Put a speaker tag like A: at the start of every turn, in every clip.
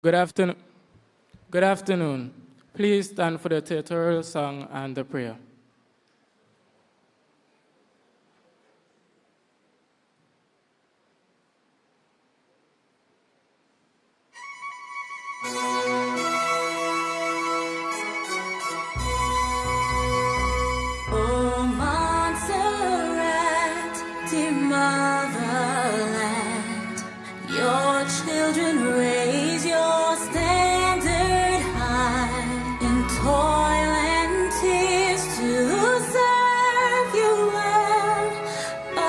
A: Good afternoon. Good afternoon. Please stand for the territorial song and the prayer.
B: Oh, Montserrat, dear motherland, your children raise your standard high in toil and tears to serve you well, a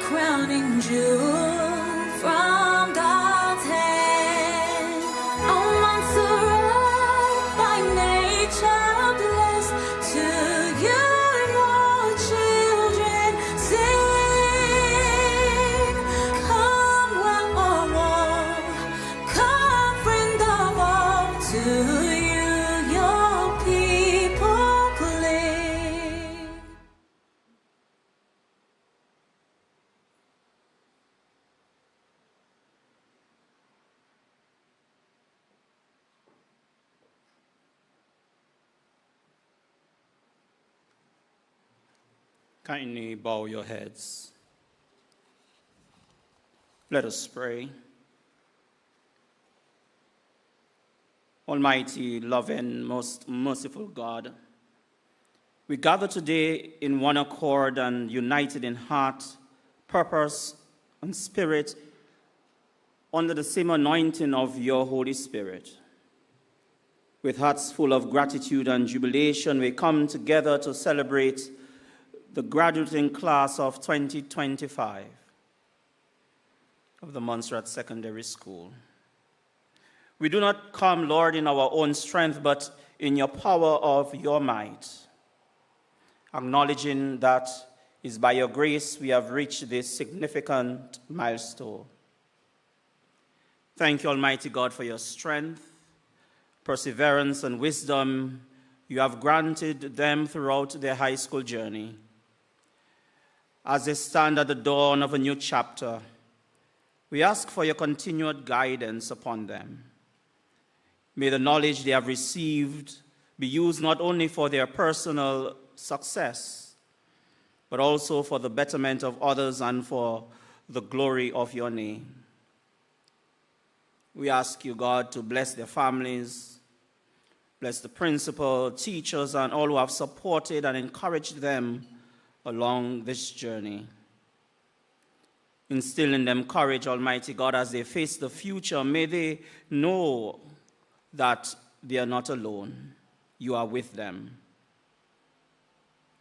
B: crowning jewel from God's hand. Oh, Montserrat, by nature blessed, to you your children sing. Come, one of all, come, friend of all, to you your people cling.
C: Kindly bow your heads. Let us pray. Almighty, loving, most merciful God, we gather today in one accord and united in heart, purpose, and spirit under the same anointing of your Holy Spirit. With hearts full of gratitude and jubilation, we come together to celebrate the graduating class of 2025 of the Montserrat Secondary School. We do not come, Lord, in our own strength, but in your power of your might, acknowledging that it's by your grace we have reached this significant milestone. Thank you, Almighty God, for your strength, perseverance, and wisdom you have granted them throughout their high school journey. As they stand at the dawn of a new chapter, we ask for your continued guidance upon them. May the knowledge they have received be used not only for their personal success, but also for the betterment of others and for the glory of your name. We ask you, God, to bless their families, bless the principal, teachers, and all who have supported and encouraged them along this journey. Instill in them courage, Almighty God, as they face the future. May they know that they are not alone. You are with them.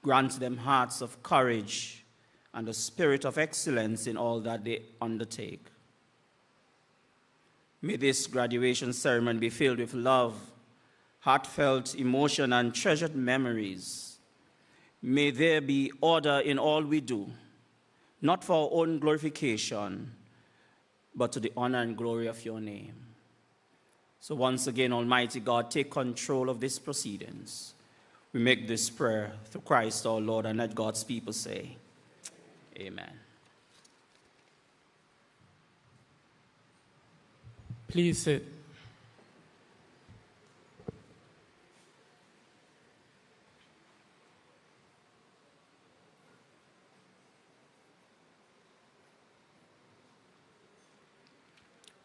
C: Grant them hearts of courage and a spirit of excellence in all that they undertake. May this graduation ceremony be filled with love, heartfelt emotion, and treasured memories. May there be order in all we do, not for our own glorification, but to the honor and glory of your name. So once again, Almighty God, take control of these proceedings. We make this prayer through Christ our Lord, and let God's people say, amen.
A: Please sit.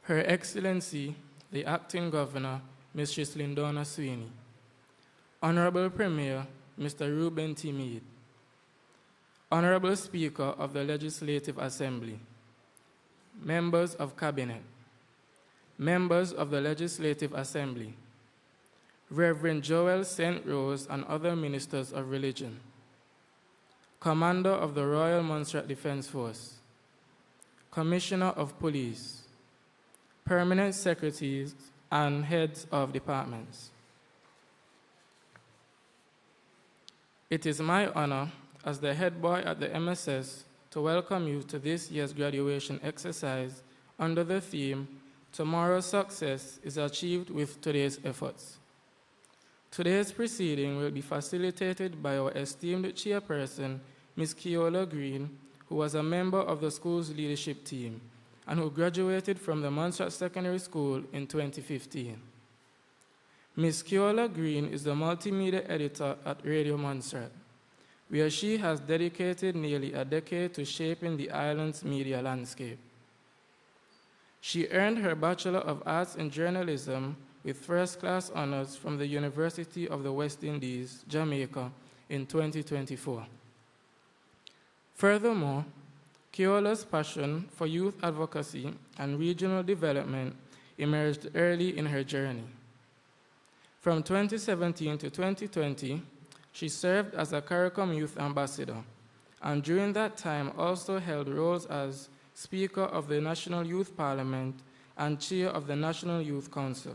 A: Her Excellency, the Acting Governor, Mistress Lindona Sweeney, Honorable Premier, Mr. Reuben T. Meade, Honorable Speaker of the Legislative Assembly, Members of Cabinet, Members of the Legislative Assembly, Reverend Joel St. Rose and other ministers of religion, Commander of the Royal Montserrat Defense Force, Commissioner of Police, Permanent Secretaries, and heads of departments. It is my honor as the head boy at the MSS to welcome you to this year's graduation exercise under the theme, Tomorrow's Success is Achieved with Today's Efforts. Today's proceeding will be facilitated by our esteemed chairperson, Ms. Keola Green, who was a member of the school's leadership team, and who graduated from the Montserrat Secondary School in 2015. Ms. Keola Green is the multimedia editor at Radio Montserrat, where she has dedicated nearly a decade to shaping the island's media landscape. She earned her Bachelor of Arts in Journalism with first-class honors from the University of the West Indies, Jamaica, in 2024. Furthermore, Keola's passion for youth advocacy and regional development emerged early in her journey. From 2017 to 2020, she served as a CARICOM Youth Ambassador, and during that time also held roles as Speaker of the National Youth Parliament and Chair of the National Youth Council.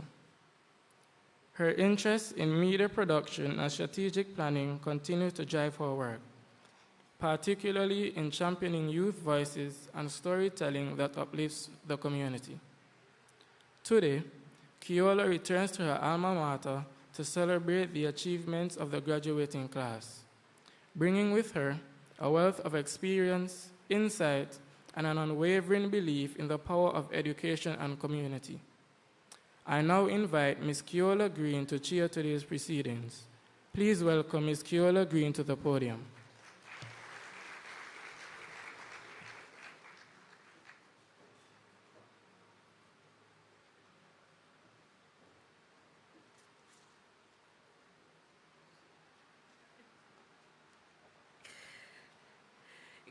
A: Her interests in media production and strategic planning continue to drive her work, particularly in championing youth voices and storytelling that uplifts the community. Today, Keola returns to her alma mater to celebrate the achievements of the graduating class, bringing with her a wealth of experience, insight, and an unwavering belief in the power of education and community. I now invite Ms. Keola Green to chair today's proceedings. Please welcome Ms. Keola Green to the podium.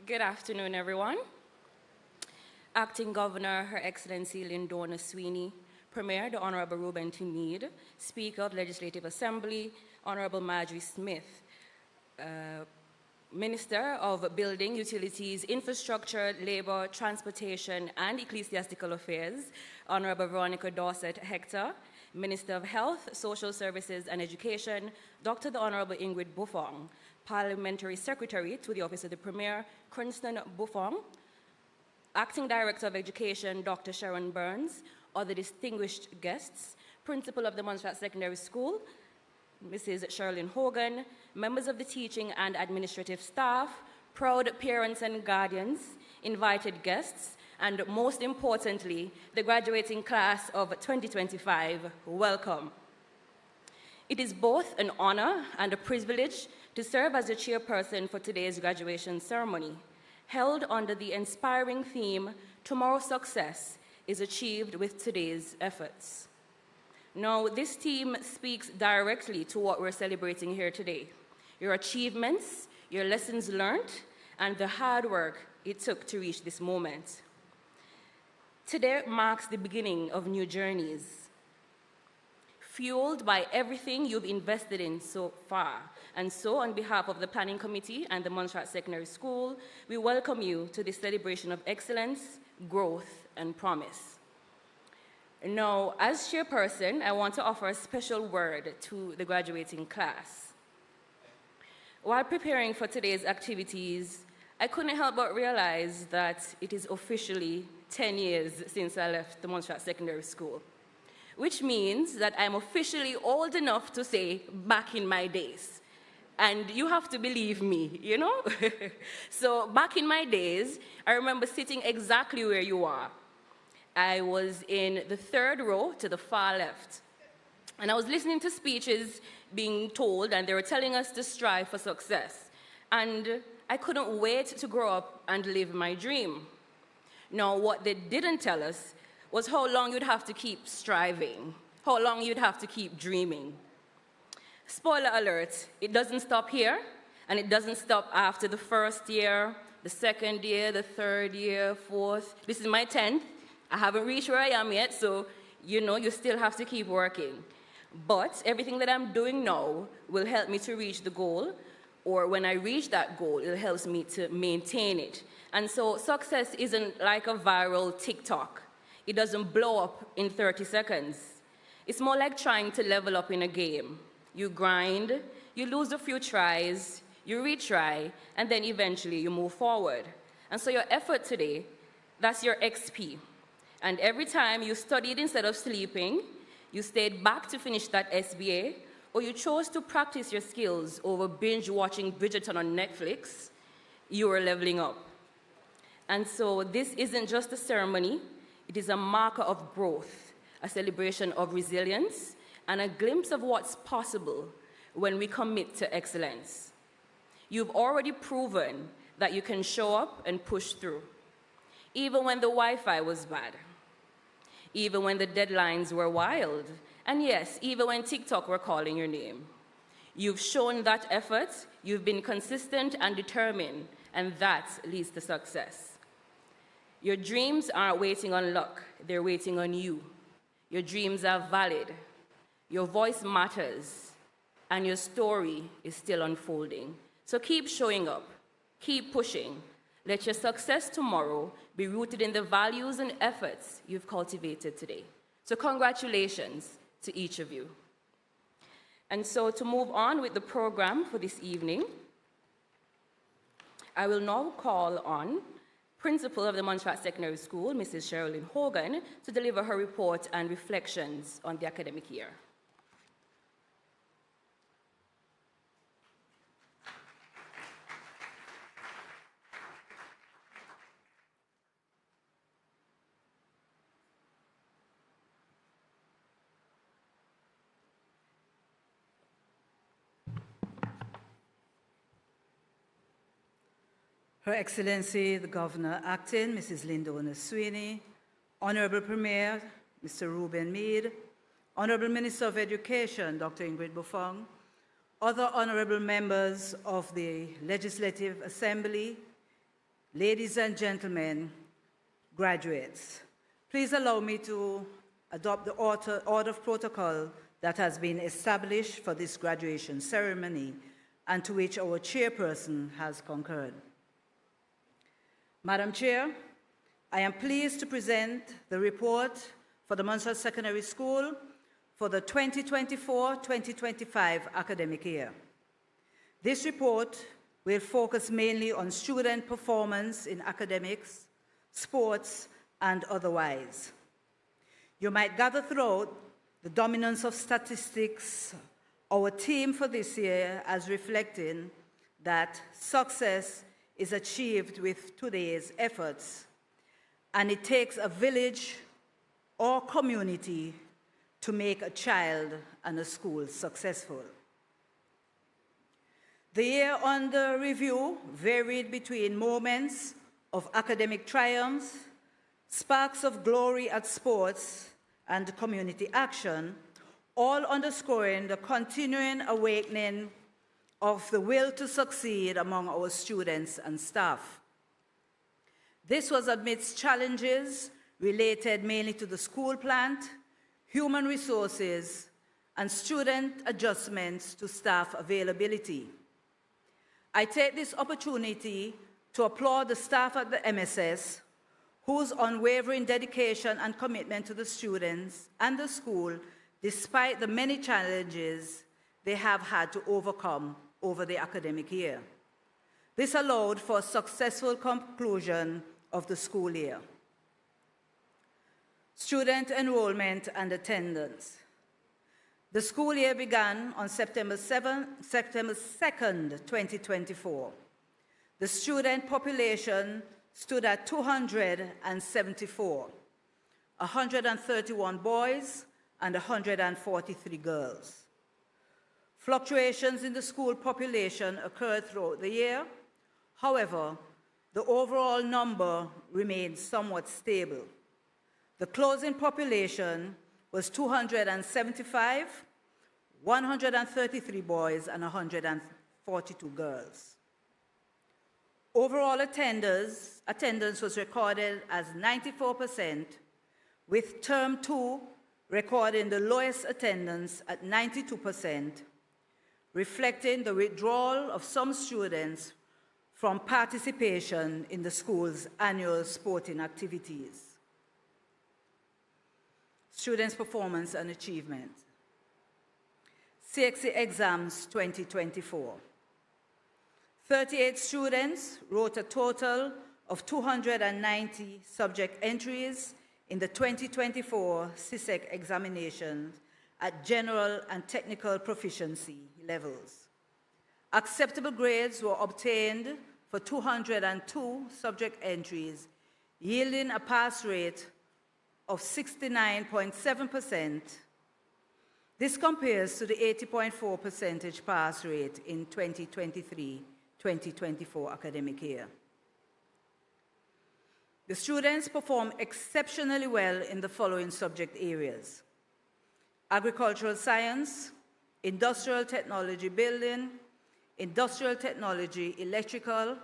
D: Good afternoon, everyone. Acting Governor, Her Excellency Lindona Sweeney, Premier, the Honorable Ruben T. Meade, Speaker of Legislative Assembly, Honorable Marjorie Smith, Minister of Building, Utilities, Infrastructure, Labor, Transportation, and Ecclesiastical Affairs, Honorable Veronica Dorset Hector, Minister of Health, Social Services, and Education, Dr. the Honorable Ingrid Buffong, Parliamentary Secretary to the Office of the Premier, Cranston Buffong, Acting Director of Education, Dr. Sharon Burns, other distinguished guests, Principal of the Montserrat Secondary School, Mrs. Sherilyn Hogan, members of the teaching and administrative staff, proud parents and guardians, invited guests, and most importantly, the graduating class of 2025, welcome. It is both an honor and a privilege to serve as the chairperson for today's graduation ceremony, held under the inspiring theme, Tomorrow's Success is Achieved with Today's Efforts. Now, this theme speaks directly to what we're celebrating here today, your achievements, your lessons learned, and the hard work it took to reach this moment. Today marks the beginning of new journeys, fueled by everything you've invested in so far. And so, on behalf of the Planning Committee and the Montserrat Secondary School, we welcome you to this celebration of excellence, growth, and promise. Now, as chairperson, I want to offer a special word to the graduating class. While preparing for today's activities, I couldn't help but realize that it is officially 10 years since I left the Montserrat Secondary School, which means that I'm officially old enough to say back in my days. And you have to believe me, you know? So back in my days, I remember sitting exactly where you are. I was in the third row to the far left. And I was listening to speeches being told, and they were telling us to strive for success. And I couldn't wait to grow up and live my dream. Now, what they didn't tell us was how long you'd have to keep striving, how long you'd have to keep dreaming. Spoiler alert, it doesn't stop here, and it doesn't stop after the first year, the second year, the third year, fourth. This is my 10th. I haven't reached where I am yet, so you know you still have to keep working. But everything that I'm doing now will help me to reach the goal, or when I reach that goal, it helps me to maintain it. And so success isn't like a viral TikTok. It doesn't blow up in 30 seconds. It's more like trying to level up in a game. You grind, you lose a few tries, you retry, and then eventually you move forward. And so your effort today, that's your XP. And every time you studied instead of sleeping, you stayed back to finish that SBA, or you chose to practice your skills over binge watching Bridgerton on Netflix, you are leveling up. And so this isn't just a ceremony, it is a marker of growth, a celebration of resilience, and a glimpse of what's possible when we commit to excellence. You've already proven that you can show up and push through, even when the Wi-Fi was bad, even when the deadlines were wild, and yes, even when TikTok were calling your name. You've shown that effort, you've been consistent and determined, and that leads to success. Your dreams aren't waiting on luck, they're waiting on you. Your dreams are valid, your voice matters, and your story is still unfolding. So keep showing up, keep pushing. Let your success tomorrow be rooted in the values and efforts you've cultivated today. So congratulations to each of you. And so to move on with the program for this evening, I will now call on Principal of the Montserrat Secondary School, Mrs. Sherilyn Hogan, to deliver her report and reflections on the academic year.
E: Her Excellency, the Governor Acting, Mrs. Lindona Sweeney, Honorable Premier, Mr. Ruben Meade, Honorable Minister of Education, Dr. Ingrid Buffong, other honorable members of the Legislative Assembly, ladies and gentlemen, graduates, please allow me to adopt the order of protocol that has been established for this graduation ceremony and to which our chairperson has concurred. Madam Chair, I am pleased to present the report for the Montserrat Secondary School for the 2024-2025 academic year. This report will focus mainly on student performance in academics, sports, and otherwise. You might gather throughout the dominance of statistics, our theme for this year as reflecting that success is achieved with today's efforts, and it takes a village or community to make a child and a school successful. The year under review varied between moments of academic triumphs, sparks of glory at sports, and community action, all underscoring the continuing awakening of the will to succeed among our students and staff. This was amidst challenges related mainly to the school plant, human resources, and student adjustments to staff availability. I take this opportunity to applaud the staff at the MSS, whose unwavering dedication and commitment to the students and the school, despite the many challenges they have had to overcome over the academic year. This allowed for a successful conclusion of the school year. Student enrollment and attendance. The school year began on September 2nd, 2024. The student population stood at 274, 131 boys and 143 girls. Fluctuations in the school population occurred throughout the year. However, the overall number remained somewhat stable. The closing population was 275, 133 boys and 142 girls. Overall attendance was recorded as 94%, with Term 2 recording the lowest attendance at 92%, reflecting the withdrawal of some students from participation in the school's annual sporting activities. Students' performance and achievement. CXC exams 2024. 38 students wrote a total of 290 subject entries in the 2024 CSEC examinations at general and technical proficiency levels. Acceptable grades were obtained for for 202 subject entries, yielding a pass rate of 69.7%. This compares to the 80.4% pass rate in 2023-2024 academic year. The students perform exceptionally well in the following subject areas: agricultural science, industrial technology building, industrial technology, electrical,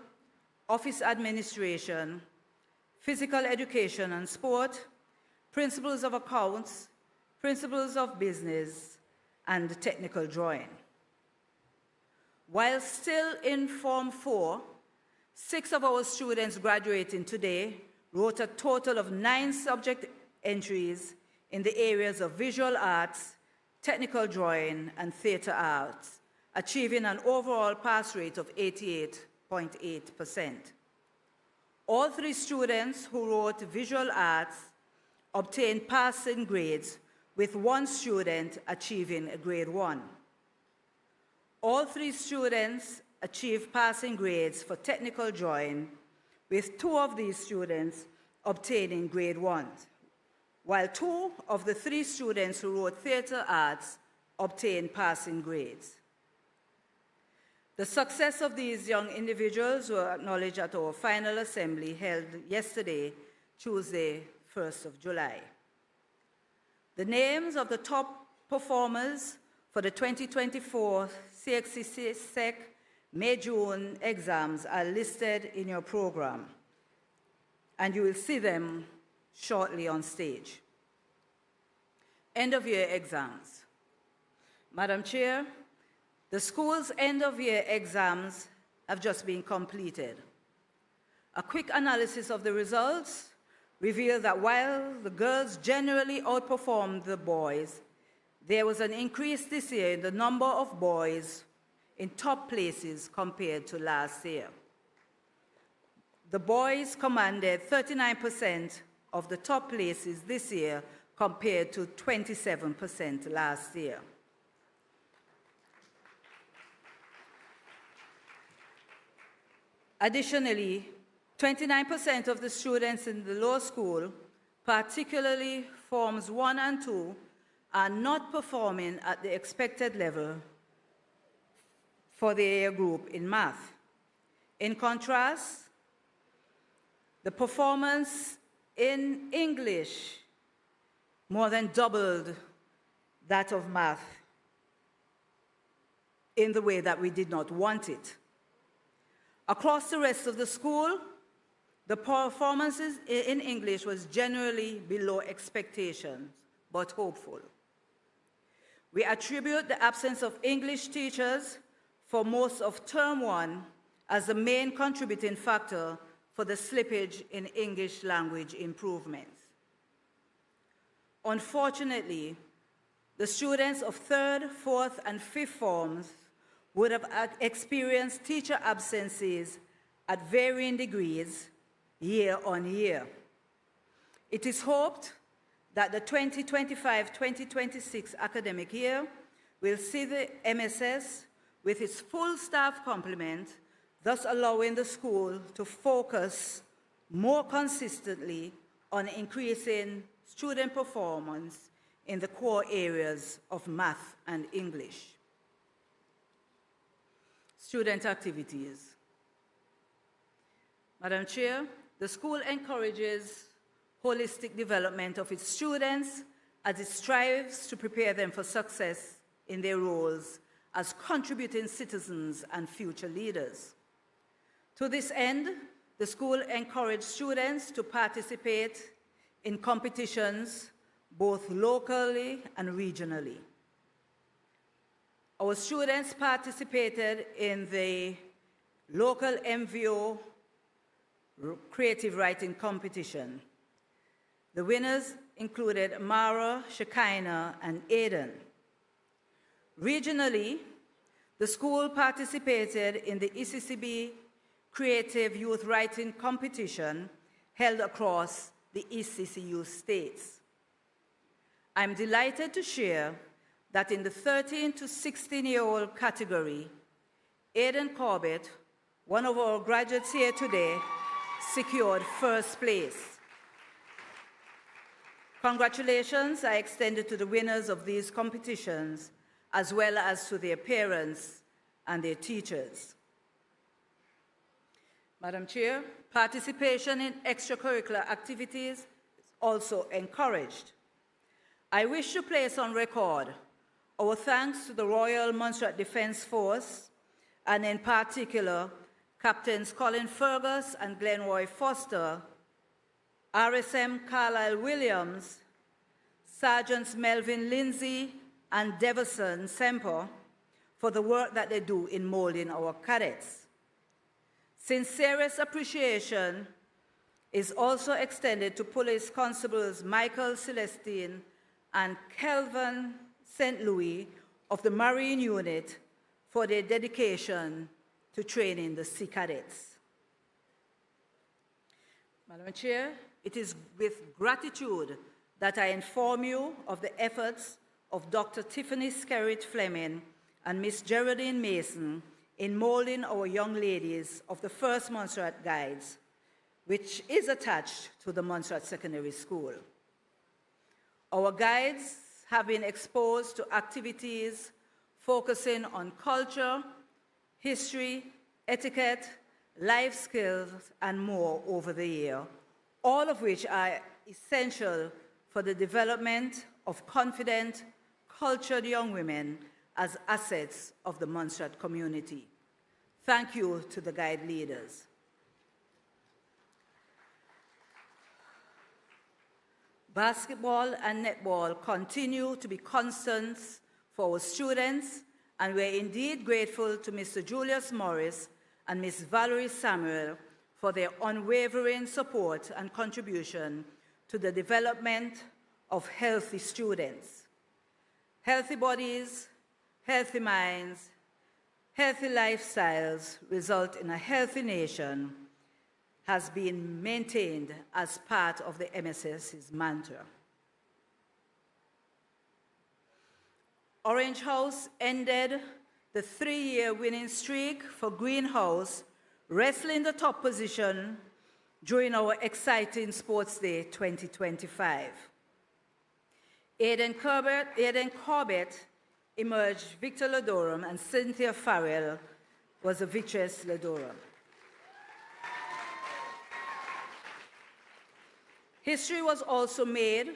E: office administration, physical education and sport, principles of accounts, principles of business, and technical drawing. While still in Form 4, 6 of our students graduating today wrote a total of 9 subject entries in the areas of visual arts, technical drawing, and theater arts, achieving an overall pass rate of 88.8%. All 3 students who wrote visual arts obtained passing grades, with 1 student achieving a grade 1. All 3 students achieved passing grades for technical drawing, with 2 of these students obtaining grade 1, while 2 of the 3 students who wrote theater arts obtained passing grades. The success of these young individuals were acknowledged at our final assembly held yesterday, Tuesday, 1st of July. The names of the top performers for the 2024 CXC-SEC May-June exams are listed in your program, and you will see them shortly on stage. End-of-year exams. Madam Chair, the school's end-of-year exams have just been completed. A quick analysis of the results revealed that while the girls generally outperformed the boys, there was an increase this year in the number of boys in top places compared to last year. The boys commanded 39% of the top places this year compared to 27% last year. Additionally, 29% of the students in the law school, particularly Forms 1 and 2, are not performing at the expected level for their group in math. In contrast, the performance in English more than doubled that of math in the way that we did not want it. Across the rest of the school, the performances in English was generally below expectations, but hopeful. We attribute the absence of English teachers for most of Term 1 as the main contributing factor for the slippage in English language improvements. Unfortunately, the students of 3rd, 4th, and 5th forms would have experienced teacher absences at varying degrees year on year. It is hoped that the 2025-2026 academic year will see the MSS with its full staff complement, thus allowing the school to focus more consistently on increasing student performance in the core areas of math and English. Student activities. Madam Chair, the school encourages holistic development of its students as it strives to prepare them for success in their roles as contributing citizens and future leaders. To this end, the school encouraged students to participate in competitions both locally and regionally. Our students participated in the local MVO creative writing competition. The winners included Mara, Shekinah, and Aiden. Regionally, the school participated in the ECCB Creative Youth Writing Competition held across the ECCU states. I'm delighted to share that in the 13 to 16-year-old category, Aiden Corbett One of our graduates here today secured first place. Congratulations are extended to the winners of these competitions, as well as to their parents and their teachers. Madam Chair, participation in extracurricular activities is also encouraged. I wish to place on record our thanks to the Royal Montserrat Defence Force, and in particular, Captains Colin Fergus and Glenroy Foster, RSM Carlisle Williams, Sergeants Melvin Lindsay and Deverson Semper, for the work that they do in molding our cadets. Sincerest appreciation is also extended to Police Constables Michael Celestine and Kelvin St. Louis of the Marine Unit for their dedication to training the Sea Cadets. Madam Chair, it is with gratitude that I inform you of the efforts of Dr. Tiffany Skerritt Fleming and Miss Geraldine Mason in molding our young ladies of the First Montserrat Guides, which is attached to the Montserrat Secondary School. Our guides have been exposed to activities focusing on culture, history, etiquette, life skills, and more over the year, all of which are essential for the development of confident, cultured young women as assets of the Montserrat community. Thank you to the guide leaders. Basketball and netball continue to be constants for our students, and we're indeed grateful to Mr. Julius Morris and Ms. Valerie Samuel for their unwavering support and contribution to the development of healthy students. Healthy bodies, healthy minds, healthy lifestyles result in a healthy nation has been maintained as part of the MSS's mantra. Orange House ended the 3-year winning streak for Greenhouse, wrestling the top position during our exciting Sports Day 2025. Aidan Corbett emerged Victor Ladorum, and Cynthia Farrell was a victorious Ladorum. History was also made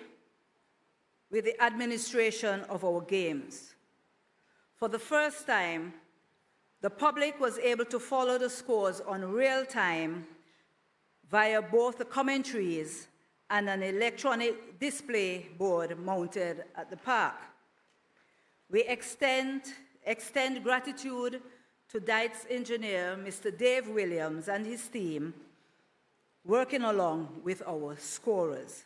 E: with the administration of our games. For the first time, the public was able to follow the scores on real time via both the commentaries and an electronic display board mounted at the park. We extend gratitude to Dites engineer, Mr. Dave Williams, and his team, working along with our scorers.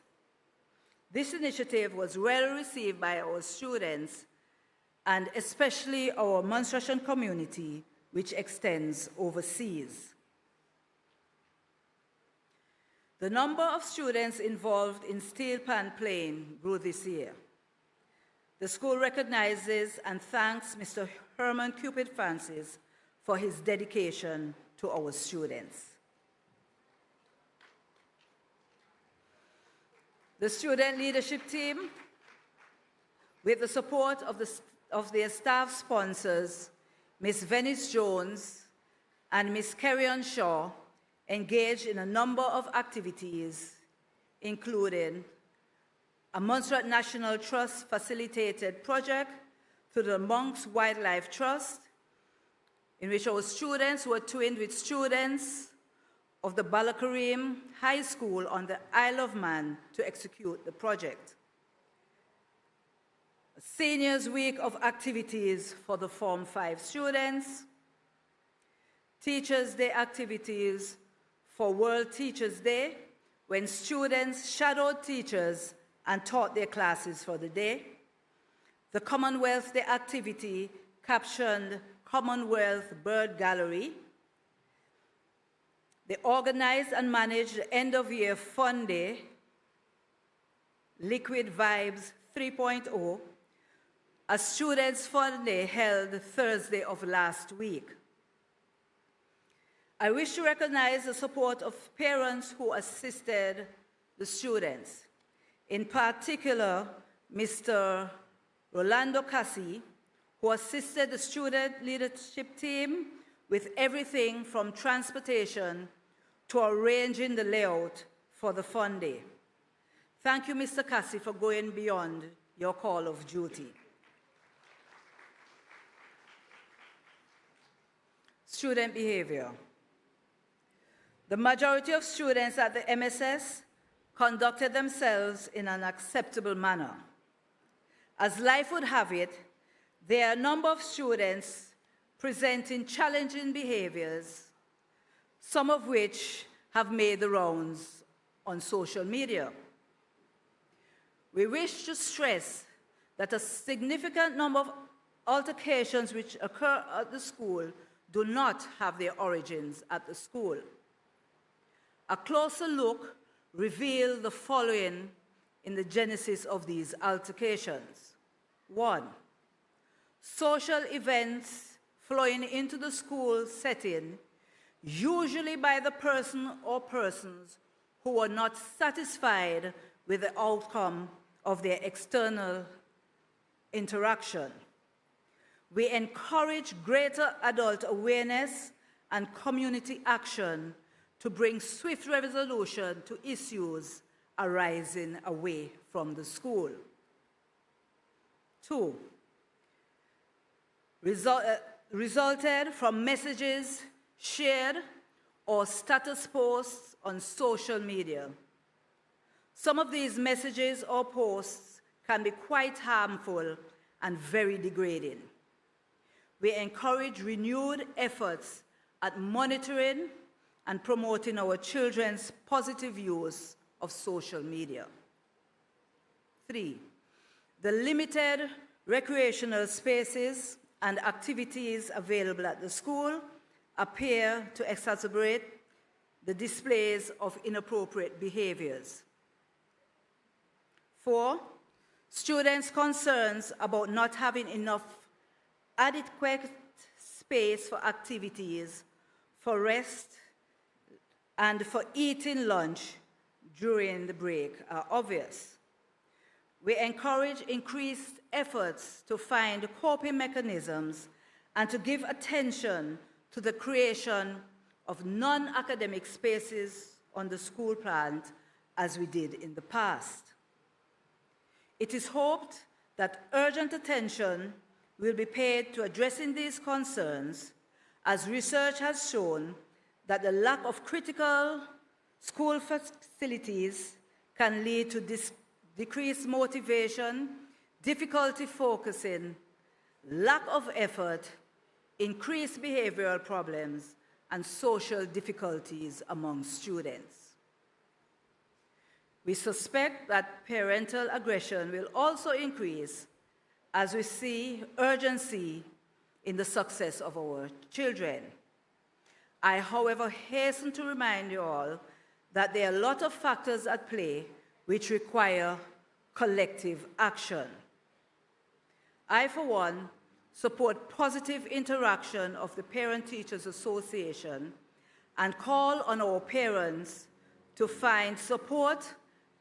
E: This initiative was well received by our students and especially our Montserratian community, which extends overseas. The number of students involved in Steelpan playing grew this year. The school recognizes and thanks Mr. Herman Cupid Francis for his dedication to our students. The student leadership team, with the support of their staff sponsors, Ms. Venice Jones and Ms. Carrion Shaw, engaged in a number of activities, including a Montserrat National Trust facilitated project through the Monks Wildlife Trust, in which our students were twinned with students of the Balacarim High School on the Isle of Man to execute the project. A Seniors Week of activities for the Form 5 students, Teachers' Day activities for World Teachers' Day, when students shadowed teachers and taught their classes for the day. The Commonwealth Day activity captioned Commonwealth Bird Gallery. They organized and managed the end-of-year fun day, Liquid Vibes 3.0, a students' fun day held Thursday of last week. I wish to recognize the support of parents who assisted the students. In particular, Mr. Rolando Cassi, who assisted the student leadership team with everything from transportation to arranging the layout for the fun day. Thank you, Mr. Cassi, for going beyond your call of duty. Student behavior. The majority of students at the MSS conducted themselves in an acceptable manner. As life would have it, there are a number of students presenting challenging behaviors, some of which have made the rounds on social media. We wish to stress that a significant number of altercations which occur at the school do not have their origins at the school. A closer look revealed the following in the genesis of these altercations. 1, social events flowing into the school setting, usually by the person or persons who were not satisfied with the outcome of their external interaction. We encourage greater adult awareness and community action to bring swift resolution to issues arising away from the school. 2, resulted from messages shared or status posts on social media. Some of these messages or posts can be quite harmful and very degrading. We encourage renewed efforts at monitoring and promoting our children's positive use of social media. 3, the limited recreational spaces and activities available at the school appear to exacerbate the displays of inappropriate behaviors. 4, students' concerns about not having enough adequate space for activities, for rest, and for eating lunch during the break are obvious. We encourage increased efforts to find coping mechanisms and to give attention to the creation of non-academic spaces on the school plant as we did in the past. It is hoped that urgent attention will be paid to addressing these concerns, as research has shown that the lack of critical school facilities can lead to decreased motivation, difficulty focusing, lack of effort, increased behavioral problems, and social difficulties among students. We suspect that parental aggression will also increase as we see urgency in the success of our children. I, however, hasten to remind you all that there are a lot of factors at play which require collective action. I, for one, support positive interaction of the Parent-Teachers Association and call on our parents to find support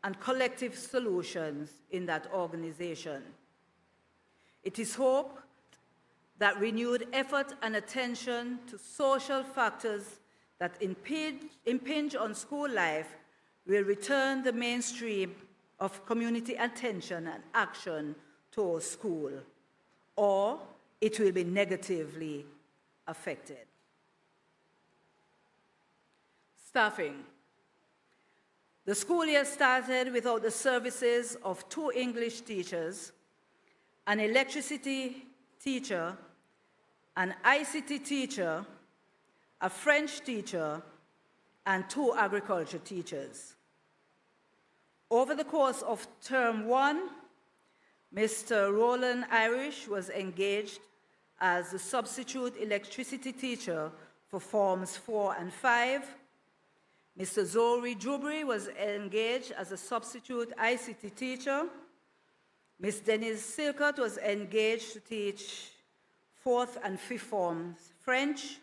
E: and collective solutions in that organization. It is hoped that renewed effort and attention to social factors that impinge on school life will return the mainstream of community attention and action to our school, or it will be negatively affected. Staffing. The school year started without the services of 2 English teachers, an electricity teacher, an ICT teacher, a French teacher, and 2 agriculture teachers. Over the course of term 1, Mr. Roland Irish was engaged as the substitute electricity teacher for forms 4 and 5. Mr. Zori Jubri was engaged as a substitute ICT teacher. Ms. Denise Silcott was engaged to teach 4th and 5th forms French.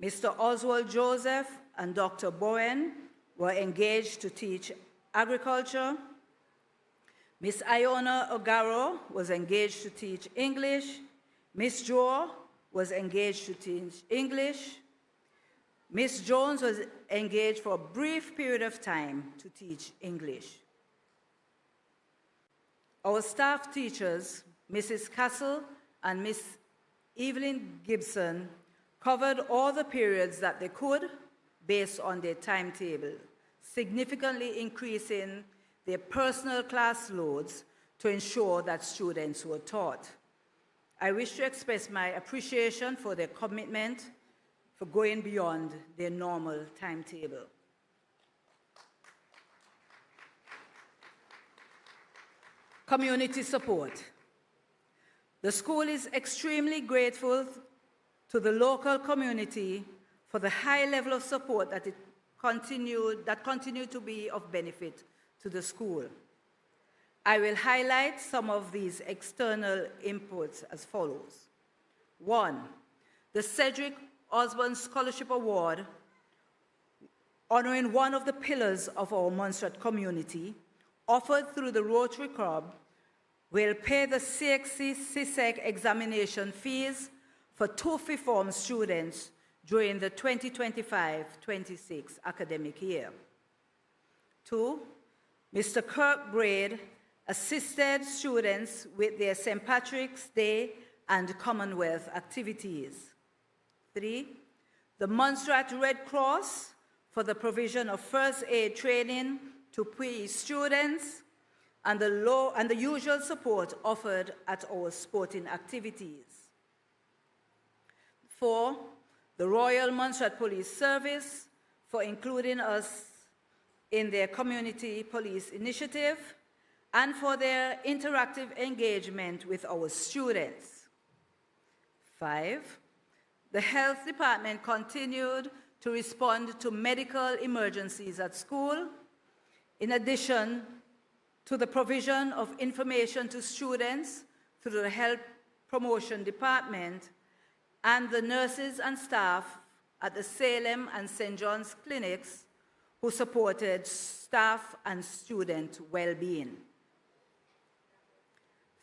E: Mr. Oswald Joseph and Dr. Bowen were engaged to teach agriculture. Miss Iona Ogaro was engaged to teach English. Miss Joe was engaged to teach English. Miss Jones was engaged for a brief period of time to teach English. Our staff teachers, Mrs. Castle and Miss Evelyn Gibson, covered all the periods that they could based on their timetable, significantly increasing their personal class loads to ensure that students were taught. I wish to express my appreciation for their commitment for going beyond their normal timetable. Community support. The school is extremely grateful to the local community for the high level of support that continued to be of benefit to the school. I will highlight some of these external inputs as follows. 1, the Cedric Osborne Scholarship Award, honoring one of the pillars of our Montserrat community, offered through the Rotary Club, will pay the CXC-CSEC examination fees for 2 fifth form students during the 2025-26 academic year. 2, Mr. Kirk Braid assisted students with their St. Patrick's Day and Commonwealth activities. 3, the Montserrat Red Cross for the provision of first aid training to PE students and the usual support offered at our sporting activities. 4, the Royal Montserrat Police Service for including us in their community police initiative and for their interactive engagement with our students. 5, the health department continued to respond to medical emergencies at school, in addition to the provision of information to students through the health promotion department and the nurses and staff at the Salem and St. John's clinics who supported staff and student well-being.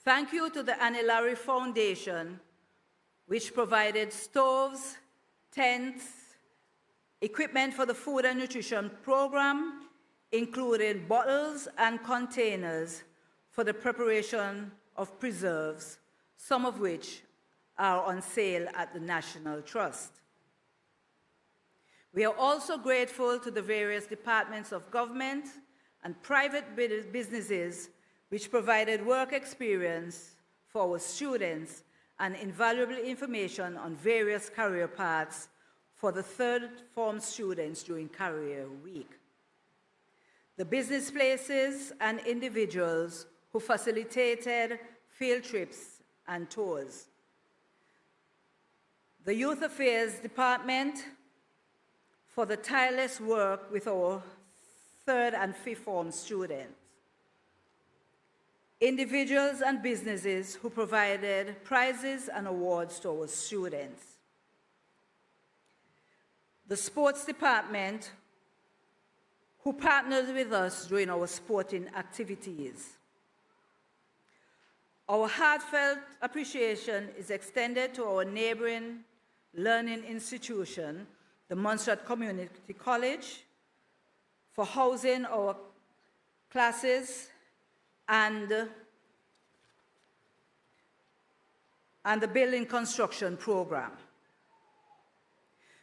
E: Thank you to the Annie Larry Foundation, which provided stoves, tents, equipment for the food and nutrition program, including bottles and containers for the preparation of preserves, some of which are on sale at the National Trust. We are also grateful to the various departments of government and private businesses which provided work experience for our students and invaluable information on various career paths for the third form students during Career Week. The business places and individuals who facilitated field trips and tours. The Youth Affairs Department for the tireless work with our third and fifth form students. Individuals and businesses who provided prizes and awards to our students. The Sports Department who partnered with us during our sporting activities. Our heartfelt appreciation is extended to our neighboring learning institution, the Montserrat Community College, for housing our classes and the building construction program.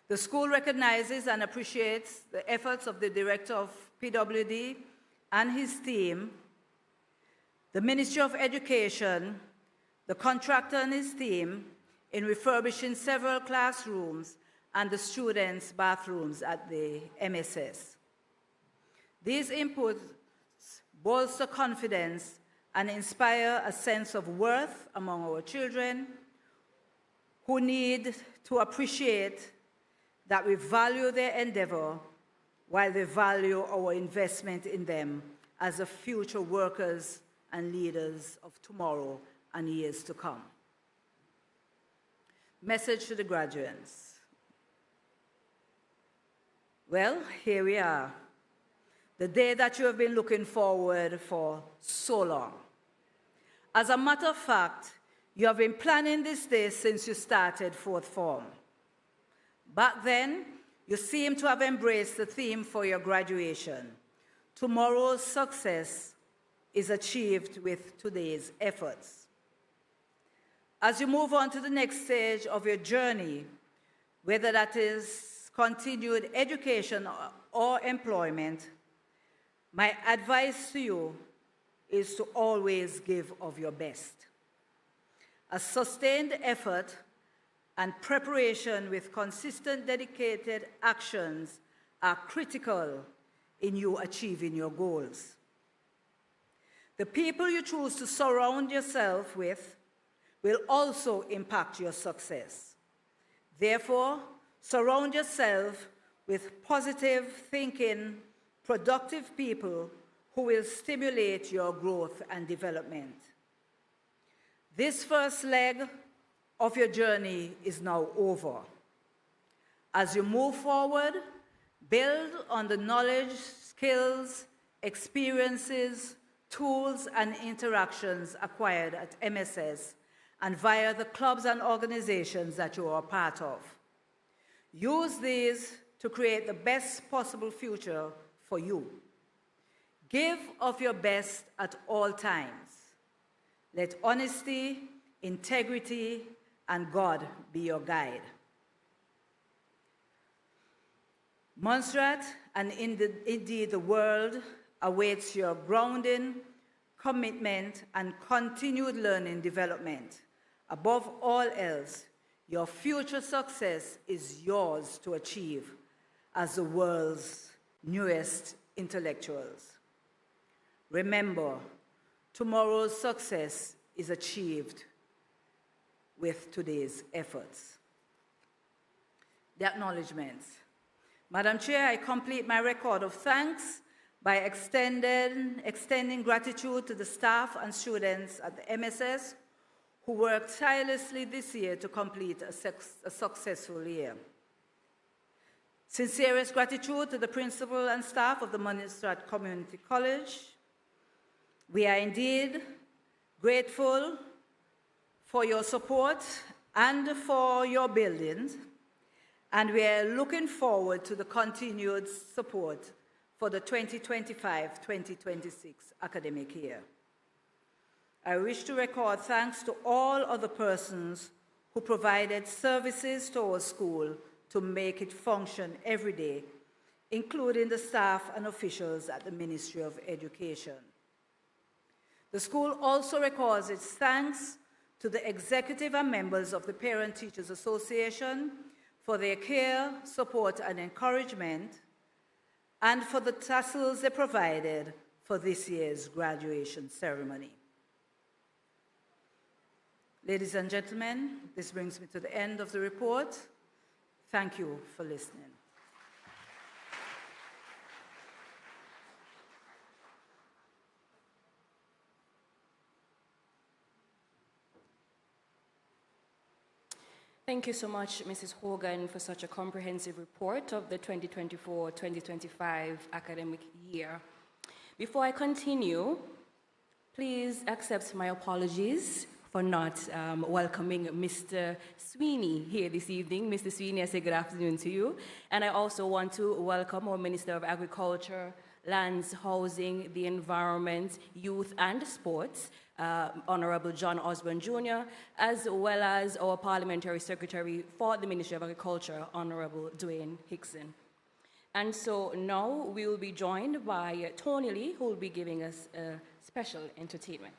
E: The school recognizes and appreciates the efforts of the Director of PWD and his team, the Ministry of Education, the contractor and his team in refurbishing several classrooms and the students' bathrooms at the MSS. These inputs bolster confidence and inspire a sense of worth among our children who need to appreciate that we value their endeavor while they value our investment in them as the future workers and leaders of tomorrow and years to come. Message to the graduates. Well, here we are. The day that you have been looking forward for so long. As a matter of fact, you have been planning this day since you started fourth form. Back then, you seem to have embraced the theme for your graduation. Tomorrow's success is achieved with today's efforts. As you move on to the next stage of your journey, whether that is continued education or employment, my advice to you is to always give of your best. A sustained effort and preparation with consistent, dedicated actions are critical in you achieving your goals. The people you choose to surround yourself with will also impact your success. Therefore, surround yourself with positive thinking, productive people who will stimulate your growth and development. This first leg of your journey is now over. As you move forward, build on the knowledge, skills, experiences, tools, and interactions acquired at MSS and via the clubs and organizations that you are a part of. Use these to create the best possible future for you. Give of your best at all times. Let honesty, integrity, and God be your guide. Montserrat, and indeed the world, awaits your grounding, commitment, and continued learning development. Above all else, your future success is yours to achieve as the world's newest intellectuals. Remember, tomorrow's success is achieved with today's efforts. The acknowledgements. Madam Chair, I complete my record of thanks by extending gratitude to the staff and students at the MSS who worked tirelessly this year to complete a successful year. Sincerest gratitude to the principal and staff of the Montserrat Community College. We are indeed grateful for your support and for your buildings, and we are looking forward to the continued support for the 2025-2026 academic year. I wish to record thanks to all other persons who provided services to our school to make it function every day, including the staff and officials at the Ministry of Education. The school also records its thanks to the executive and members of the Parent Teachers Association for their care, support, and encouragement, and for the tassels they provided for this year's graduation ceremony. Ladies and gentlemen, this brings me to the end of the report. Thank you for listening.
D: Thank you so much, Mrs. Hogan, for such a comprehensive report of the 2024-2025 academic year. Before I continue, please accept my apologies for not welcoming Mr. Sweeney here this evening. Mr. Sweeney, I say good afternoon to you. And I also want to welcome our Minister of Agriculture, Lands, Housing, the Environment, Youth and Sports, Honorable John Osborne Jr., as well as our Parliamentary Secretary for the Ministry of Agriculture, Honorable Dwayne Hickson. And so now we will be joined by Tony Lee, who will be giving us a special entertainment.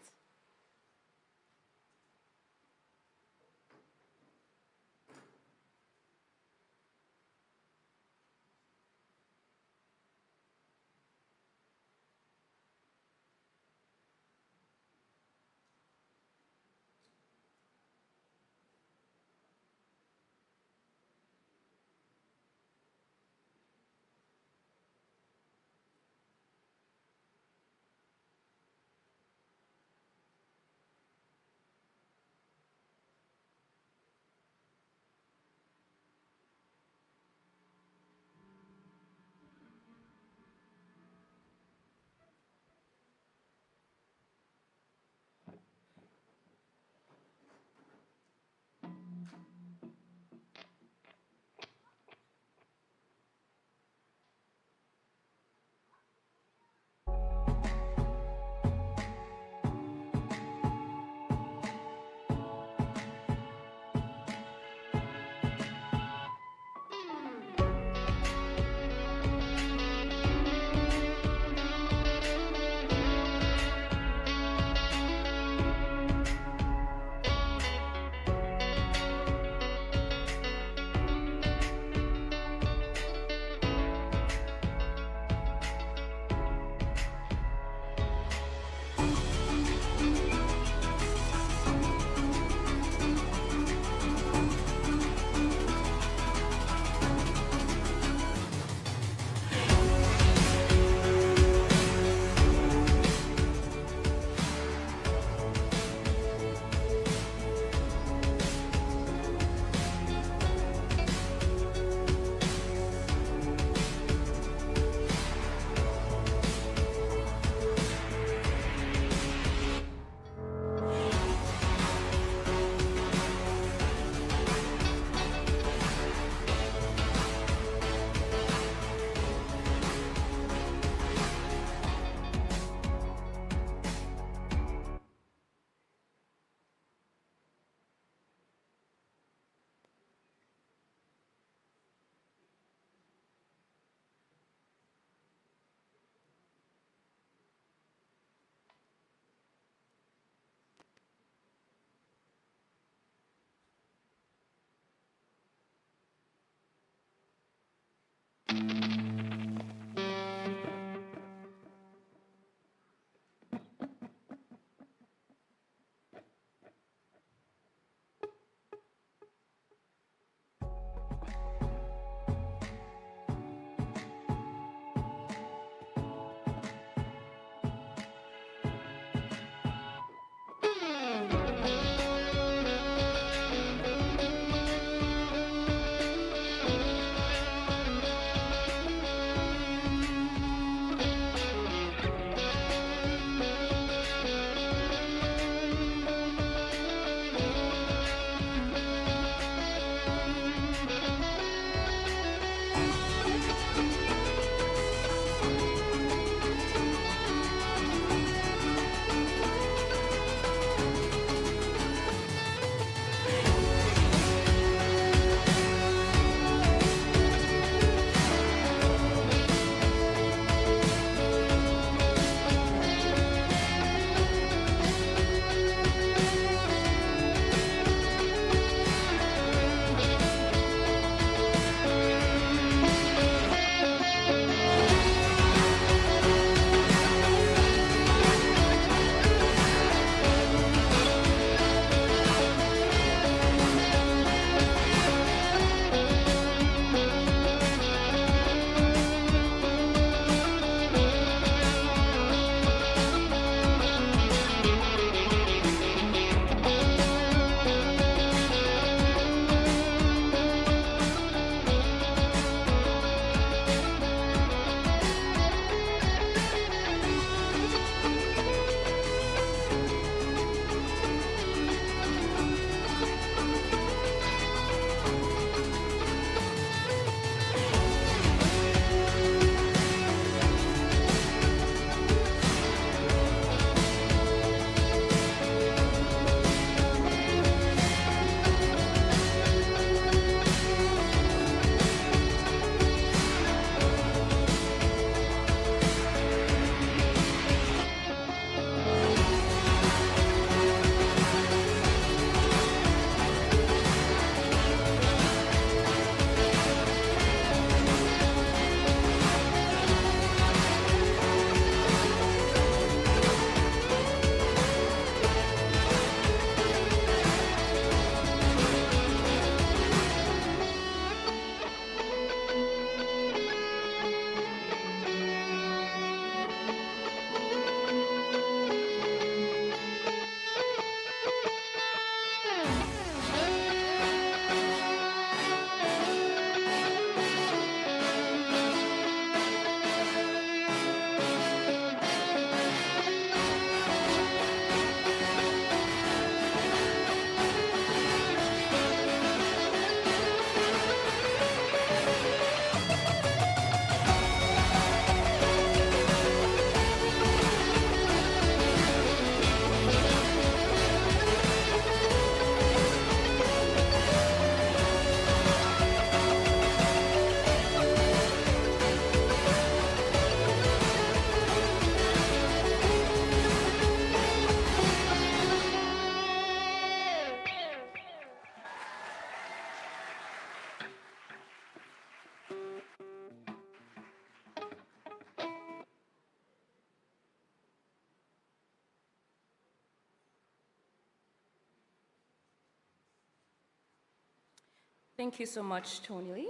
D: Thank you so much, Tony Lee.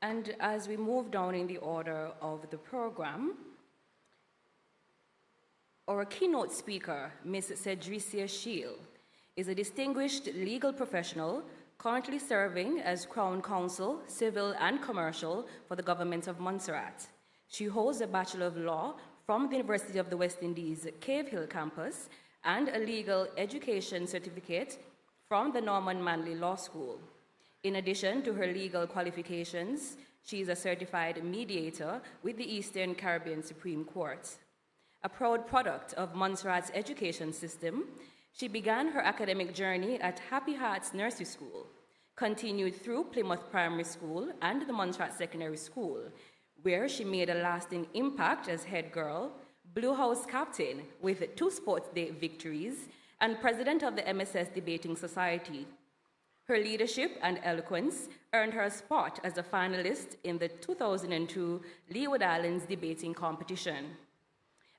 D: And as we move down in the order of the program, our keynote speaker, Ms. Cedricia Shield, is a distinguished legal professional currently serving as Crown Counsel, Civil and Commercial for the Government of Montserrat. She holds a Bachelor of Law from the University of the West Indies Cave Hill campus and a legal education certificate from the Norman Manley Law School. In addition to her legal qualifications, she is a certified mediator with the Eastern Caribbean Supreme Court. A proud product of Montserrat's education system, she began her academic journey at Happy Hearts Nursery School, continued through Plymouth Primary School and the Montserrat Secondary School, where she made a lasting impact as head girl, Blue House captain with 2 sports day victories, and president of the MSS Debating Society. Her leadership and eloquence earned her a spot as a finalist in the 2002 Leeward Islands debating competition.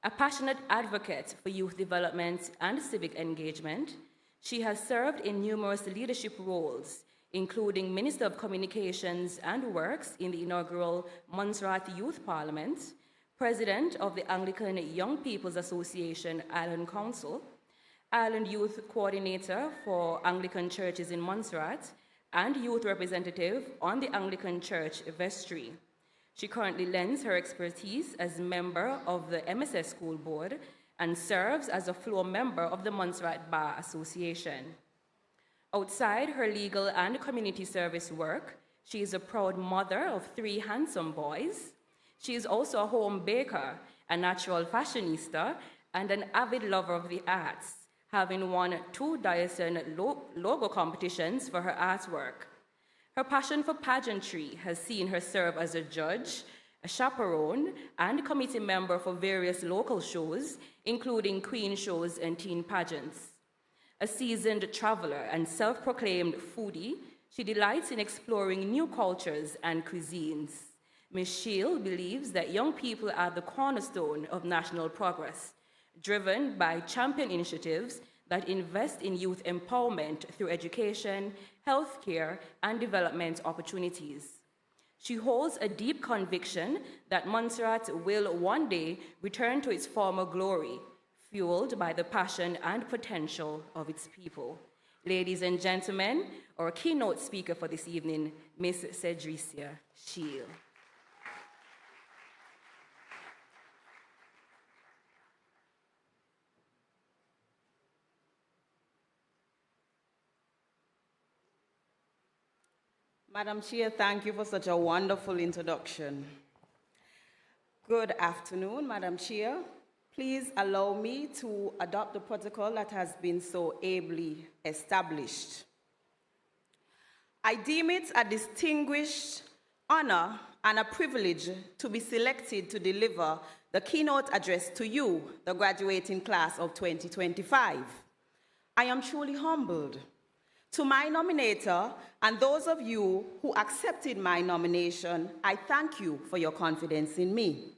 D: A passionate advocate for youth development and civic engagement, she has served in numerous leadership roles, including Minister of Communications and Works in the inaugural Montserrat Youth Parliament, President of the Anglican Young People's Association Island Council, Island Youth Coordinator for Anglican Churches in Montserrat, and Youth Representative on the Anglican Church Vestry. She currently lends her expertise as member of the MSS School Board and serves as a floor member of the Montserrat Bar Association. Outside her legal and community service work, she is a proud mother of 3 handsome boys. She is also a home baker, a natural fashionista, and an avid lover of the arts, having won 2 Diocesan logo competitions for her artwork. Her passion for pageantry has seen her serve as a judge, a chaperone, and committee member for various local shows, including queen shows and teen pageants. A seasoned traveler and self-proclaimed foodie, she delights in exploring new cultures and cuisines. Ms. Shield believes that young people are the cornerstone of national progress, driven by champion initiatives that invest in youth empowerment through education, healthcare, and development opportunities. She holds a deep conviction that Montserrat will one day return to its former glory, fueled by the passion and potential of its people. Ladies and gentlemen, our keynote speaker for this evening, Ms. Cedricia Shield.
F: Madam Chair, thank you for such a wonderful introduction. Good afternoon, Madam Chair. Please allow me to adopt the protocol that has been so ably established. I deem it a distinguished honor and a privilege to be selected to deliver the keynote address to you, the graduating class of 2025. I am truly humbled. To my nominator and those of you who accepted my nomination, I thank you for your confidence in me.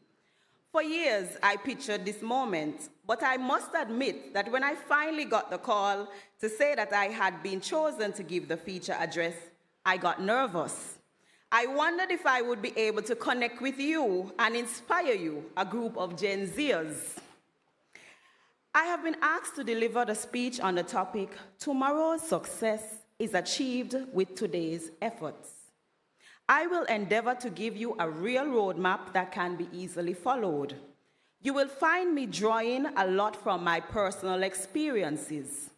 F: For years, I pictured this moment, but I must admit that when I finally got the call to say that I had been chosen to give the feature address, I got nervous. I wondered if I would be able to connect with you and inspire you, a group of Gen Zers. I have been asked to deliver the speech on the topic, Tomorrow's Success is Achieved with Today's Efforts. I will endeavor to give you a real roadmap that can be easily followed. You will find me drawing a lot from my personal experiences.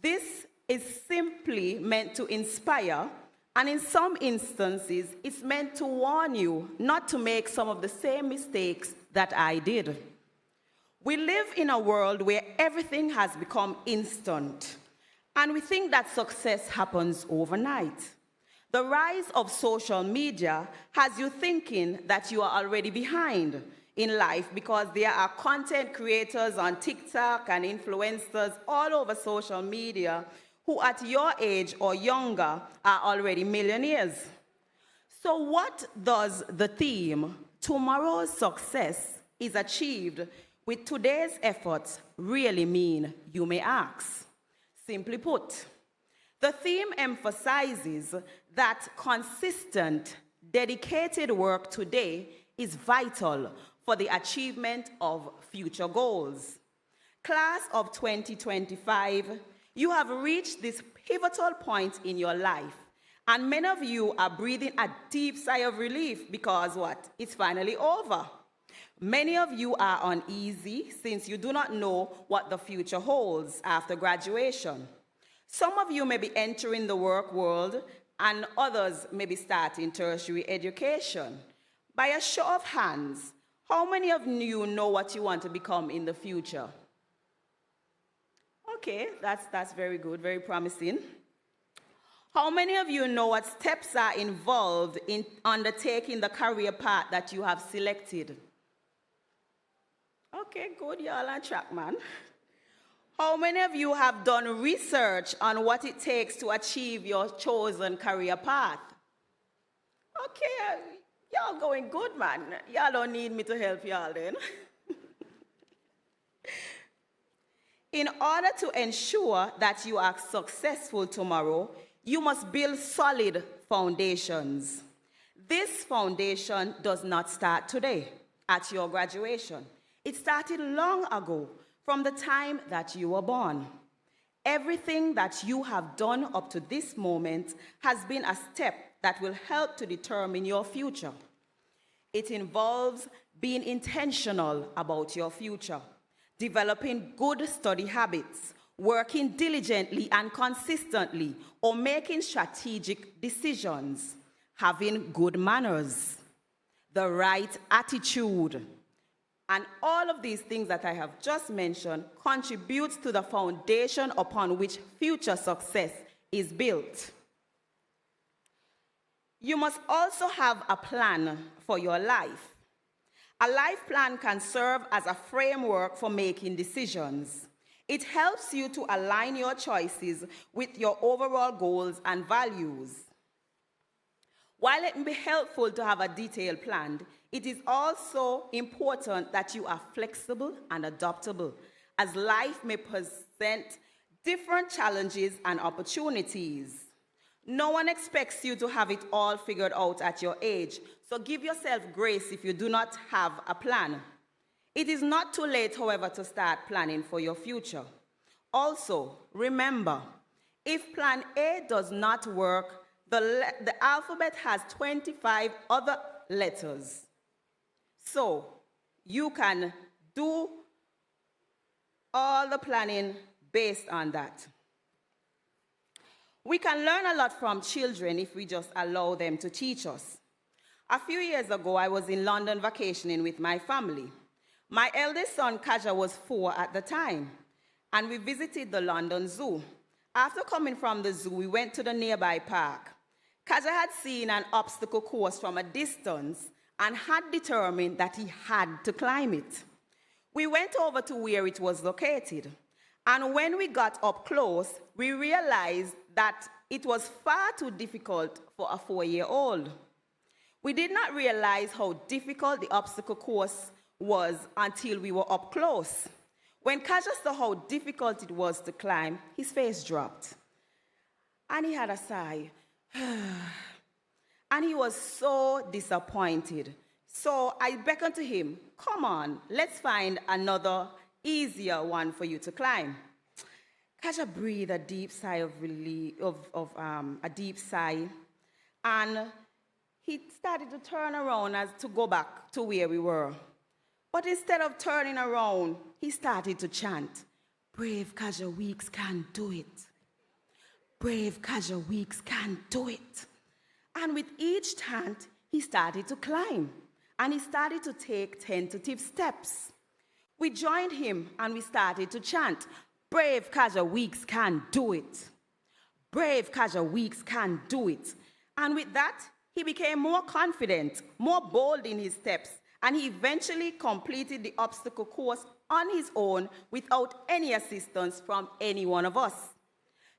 F: This is simply meant to inspire, and in some instances, it's meant to warn you not to make some of the same mistakes that I did. We live in a world where everything has become instant, and we think that success happens overnight. The rise of social media has you thinking that you are already behind in life because there are content creators on TikTok and influencers all over social media who at your age or younger are already millionaires. So what does the theme, Tomorrow's Success is Achieved with Today's Efforts, really mean, you may ask? Simply put, the theme emphasizes that consistent, dedicated work today is vital for the achievement of future goals. Class of 2025, you have reached this pivotal point in your life, and many of you are breathing a deep sigh of relief because what? It's finally over. Many of you are uneasy since you do not know what the future holds after graduation. Some of you may be entering the work world and others may be starting tertiary education. By a show of hands, how many of you know what you want to become in the future? Okay, that's very good, very promising. How many of you know what steps are involved in undertaking the career path that you have selected? Okay, good, y'all on track, man. How many of you have done research on what it takes to achieve your chosen career path? Okay, y'all going good, man. Y'all don't need me to help y'all then. In order to ensure that you are successful tomorrow, you must build solid foundations. This foundation does not start today at your graduation. It started long ago, from the time that you were born. Everything that you have done up to this moment has been a step that will help to determine your future. It involves being intentional about your future, developing good study habits, working diligently and consistently, or making strategic decisions, having good manners, the right attitude. And all of these things that I have just mentioned contributes to the foundation upon which future success is built. You must also have a plan for your life. A life plan can serve as a framework for making decisions. It helps you to align your choices with your overall goals and values. While it may be helpful to have a detailed plan, it is also important that you are flexible and adaptable, as life may present different challenges and opportunities. No one expects you to have it all figured out at your age, so give yourself grace if you do not have a plan. It is not too late, however, to start planning for your future. Also, remember, if plan A does not work, the alphabet has 25 other letters. So you can do all the planning based on that. We can learn a lot from children if we just allow them to teach us. A few years ago, I was in London vacationing with my family. My eldest son, Kaja, was 4 at the time, and we visited the London Zoo. After coming from the zoo, we went to the nearby park. Kaja had seen an obstacle course from a distance and had determined that he had to climb it. We went over to where it was located, and when we got up close, we realized that it was far too difficult for a 4-year-old. We did not realize how difficult the obstacle course was until we were up close. When Kaja saw how difficult it was to climb, his face dropped, and he had a sigh. And he was so disappointed. So I beckoned to him, come on, let's find another easier one for you to climb. Kaja breathed a deep sigh of relief, a deep sigh, and he started to turn around as to go back to where we were. But instead of turning around, he started to chant, "Brave Kaja Weeks can do it. Brave Kaja Weeks can do it." And with each chant, he started to climb, and he started to take tentative steps. We joined him, and we started to chant, "Brave Kaja Weeks can do it. Brave Kaja Weeks can do it." And with that, he became more confident, more bold in his steps, and he eventually completed the obstacle course on his own without any assistance from any one of us.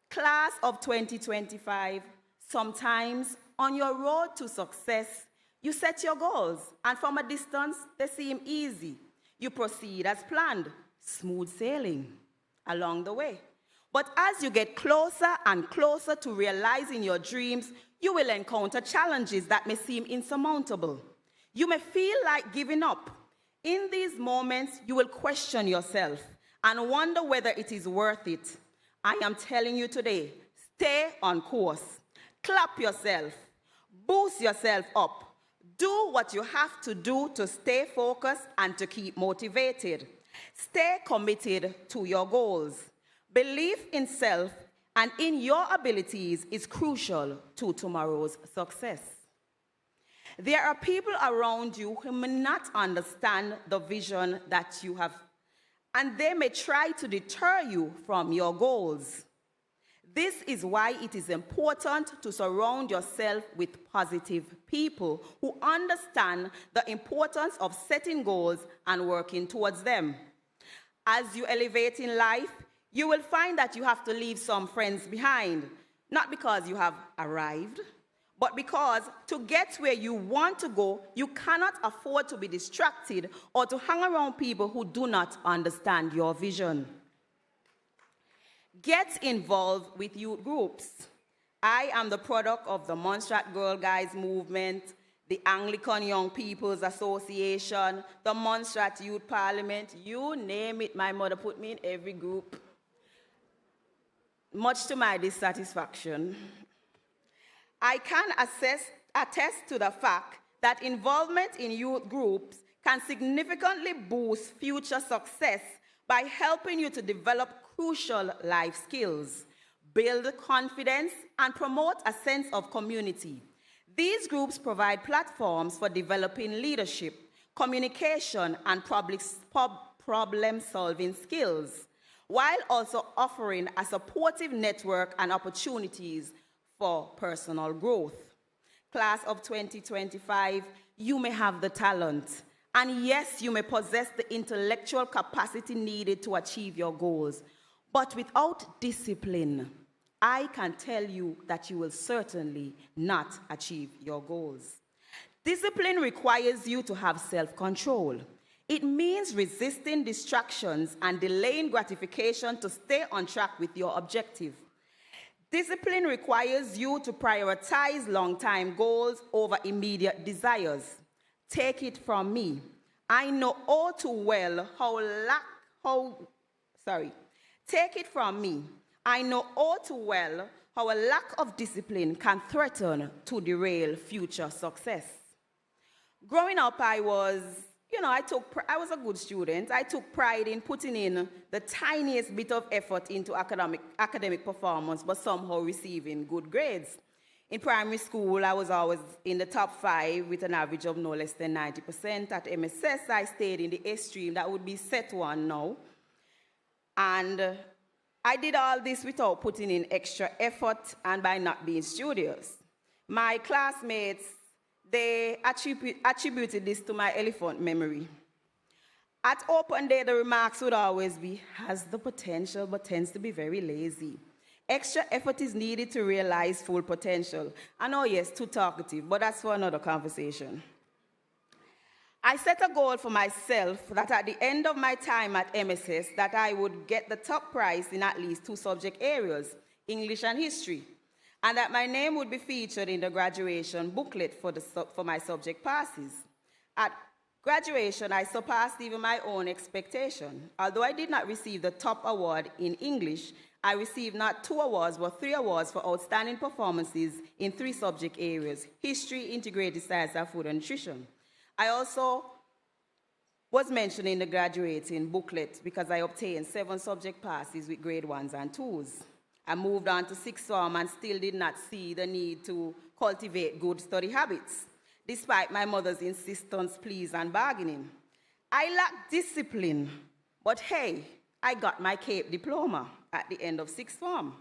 F: Class of 2025, sometimes on your road to success, you set your goals, and from a distance, they seem easy. You proceed as planned, smooth sailing along the way. But as you get closer and closer to realizing your dreams, you will encounter challenges that may seem insurmountable. You may feel like giving up. In these moments, you will question yourself and wonder whether it is worth it. I am telling you today, stay on course. Clap yourself. Boost yourself up. Do what you have to do to stay focused and to keep motivated. Stay committed to your goals. Belief in self and in your abilities is crucial to tomorrow's success. There are people around you who may not understand the vision that you have, and they may try to deter you from your goals. This is why it is important to surround yourself with positive people who understand the importance of setting goals and working towards them. As you elevate in life, You will find that you have to leave some friends behind, not because you have arrived, but because to get where you want to go, you cannot afford to be distracted or to hang around people who do not understand your vision. Get involved with youth groups. I am the product of the Montserrat Girl Guides movement, the Anglican Young People's Association, the Montserrat Youth Parliament, you name it, my mother put me in every group, much to my dissatisfaction. I can attest to the fact that involvement in youth groups can significantly boost future success by helping you to develop crucial life skills, build confidence, and promote a sense of community. These groups provide platforms for developing leadership, communication, and problem-solving skills, while also offering a supportive network and opportunities for personal growth. Class of 2025, you may have the talent, and yes, you may possess the intellectual capacity needed to achieve your goals, but without discipline, I can tell you that you will certainly not achieve your goals. Discipline requires you to have self-control. It means resisting distractions and delaying gratification to stay on track with your objective. Discipline requires you to prioritize long-term goals over immediate desires. Take it from me. I know all too well Take it from me. I know all too well how a lack of discipline can threaten to derail future success. Growing up, I was a good student. I took pride in putting in the tiniest bit of effort into academic performance, but somehow receiving good grades. In primary school, I was always in the top 5 with an average of no less than 90%. At MSS, I stayed in the A stream. That would be set 1 now. And I did all this without putting in extra effort and by not being studious. My classmates, they attributed this to my elephant memory. At open day, the remarks would always be, has the potential but tends to be very lazy. Extra effort is needed to realize full potential. I know, yes, too talkative, but that's for another conversation. I set a goal for myself that at the end of my time at MSS, that I would get the top prize in at least 2 subject areas, English and history, and that my name would be featured in the graduation booklet for my subject passes. At graduation, I surpassed even my own expectation. Although I did not receive the top award in English, I received not 2 awards, but 3 awards for outstanding performances in 3 subject areas, history, integrated science, and food and nutrition. I also was mentioned in the graduating booklet because I obtained 7 subject passes with grade 1s and 2s. I moved on to 6th form and still did not see the need to cultivate good study habits, despite my mother's insistence, pleas, and bargaining. I lacked discipline, but hey, I got my CAPE diploma at the end of 6th form.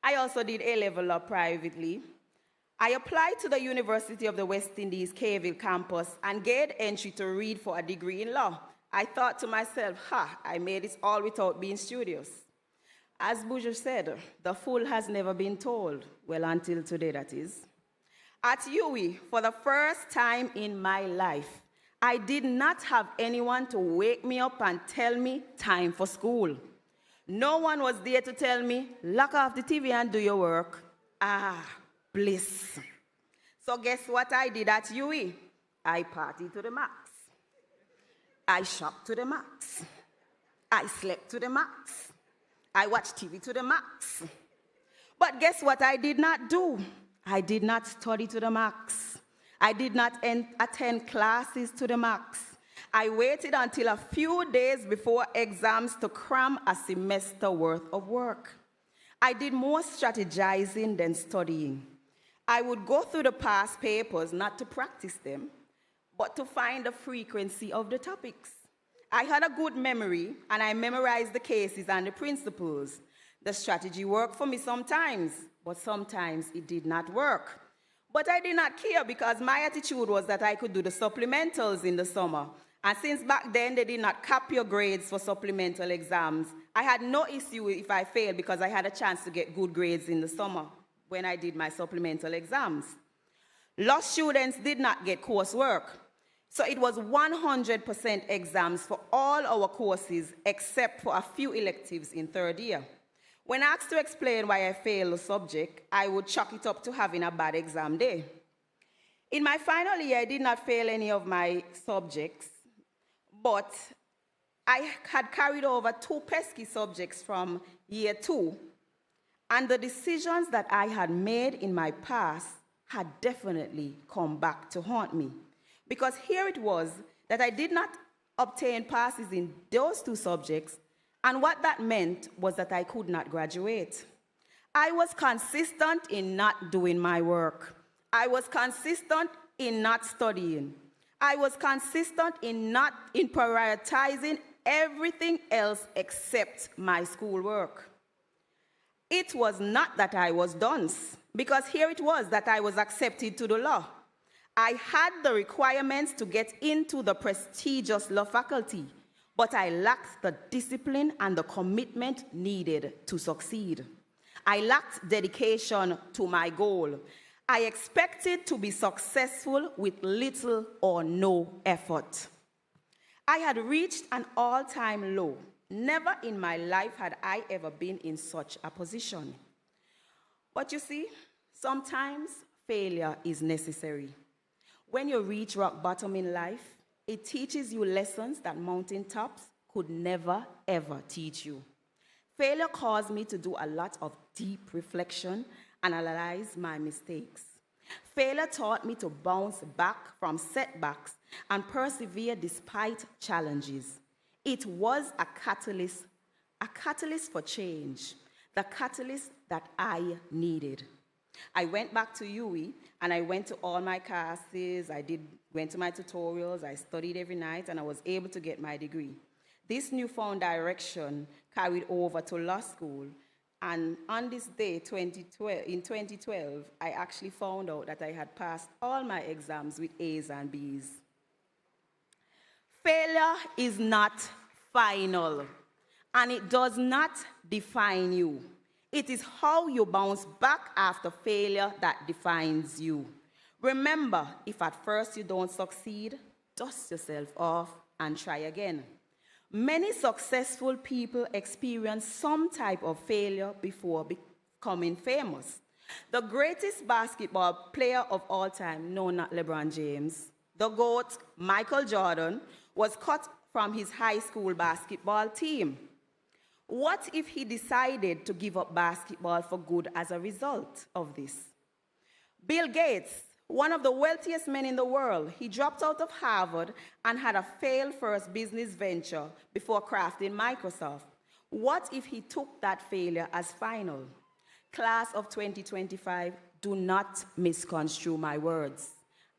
F: I also did A-level up privately. I applied to the University of the West Indies, Cayville campus, and gained entry to read for a degree in law. I thought to myself, I made this all without being studious. As Bourgeois said, the fool has never been told. Well, until today, that is. At UWI, for the first time in my life, I did not have anyone to wake me up and tell me time for school. No one was there to tell me, lock off the TV and do your work. Bliss. So guess what I did at UWI? I partied to the max. I shopped to the max. I slept to the max. I watched TV to the max. But guess what I did not do? I did not study to the max. I did not attend classes to the max. I waited until a few days before exams to cram a semester worth of work. I did more strategizing than studying. I would go through the past papers not to practice them, but to find the frequency of the topics. I had a good memory, and I memorized the cases and the principles. The strategy worked for me sometimes, but sometimes it did not work. But I did not care because my attitude was that I could do the supplementals in the summer, And since back then they did not cap your grades for supplemental exams, I had no issue if I failed because I had a chance to get good grades in the summer when I did my supplemental exams. Lost students did not get coursework, so it was 100% exams for all our courses except for a few electives in third year. When asked to explain why I failed a subject, I would chalk it up to having a bad exam day. In my final year, I did not fail any of my subjects, but I had carried over 2 pesky subjects from year 2, and the decisions that I had made in my past had definitely come back to haunt me. Because here it was that I did not obtain passes in those 2 subjects, and what that meant was that I could not graduate. I was consistent in not doing my work. I was consistent in not studying. I was consistent in prioritizing everything else except my schoolwork. It was not that I was dunce, because here it was that I was accepted to the law. I had the requirements to get into the prestigious law faculty, but I lacked the discipline and the commitment needed to succeed. I lacked dedication to my goal. I expected to be successful with little or no effort. I had reached an all-time low. Never in my life had I ever been in such a position. But you see, sometimes failure is necessary. When you reach rock bottom in life, it teaches you lessons that mountaintops could never, ever teach you. Failure caused me to do a lot of deep reflection and analyze my mistakes. Failure taught me to bounce back from setbacks and persevere despite challenges. It was a catalyst for change, the catalyst that I needed. I went back to UE and I went to all my classes, went to my tutorials, I studied every night, and I was able to get my degree. This newfound direction carried over to law school, and on this day, in 2012, I actually found out that I had passed all my exams with A's and B's. Failure is not final, and it does not define you. It is how you bounce back after failure that defines you. Remember, if at first you don't succeed, dust yourself off and try again. Many successful people experience some type of failure before becoming famous. The greatest basketball player of all time, no, not LeBron James, the GOAT, Michael Jordan, was cut from his high school basketball team. What if he decided to give up basketball for good as a result of this? Bill Gates, one of the wealthiest men in the world, he dropped out of Harvard and had a failed first business venture before crafting Microsoft. What if he took that failure as final? Class of 2025, do not misconstrue my words.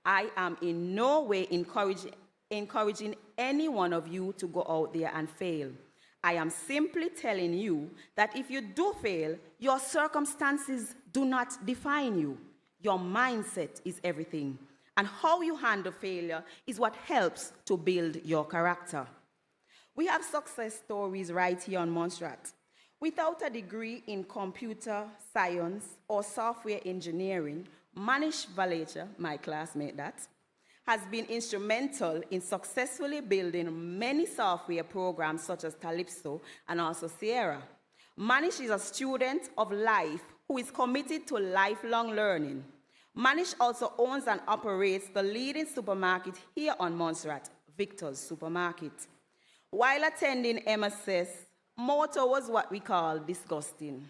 F: I am in no way encouraging any one of you to go out there and fail. I am simply telling you that if you do fail, your circumstances do not define you. Your mindset is everything. And how you handle failure is what helps to build your character. We have success stories right here on Montserrat. Without a degree in computer science or software engineering, Manish Valecha, my classmate has been instrumental in successfully building many software programs such as Calypso and also Sierra. Manish is a student of life who is committed to lifelong learning. Manish also owns and operates the leading supermarket here on Montserrat, Victor's Supermarket. While attending MSS, Moto was what we call disgusting.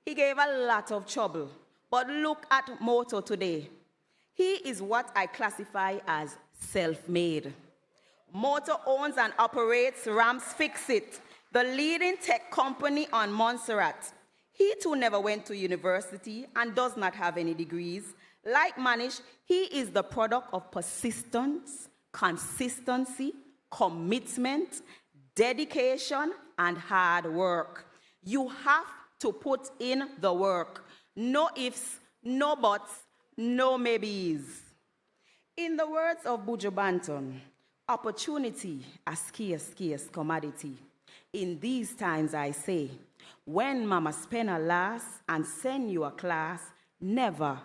F: He gave a lot of trouble, but look at Moto today. He is what I classify as self-made. Moto owns and operates Rams Fix-It, the leading tech company on Montserrat. He too never went to university and does not have any degrees. Like Manish, he is the product of persistence, consistency, commitment, dedication, and hard work. You have to put in the work. No ifs, no buts, no maybes. In the words of Buju Banton, Opportunity a scarce commodity. In these times I say, when mama spend her last and send you a class, never,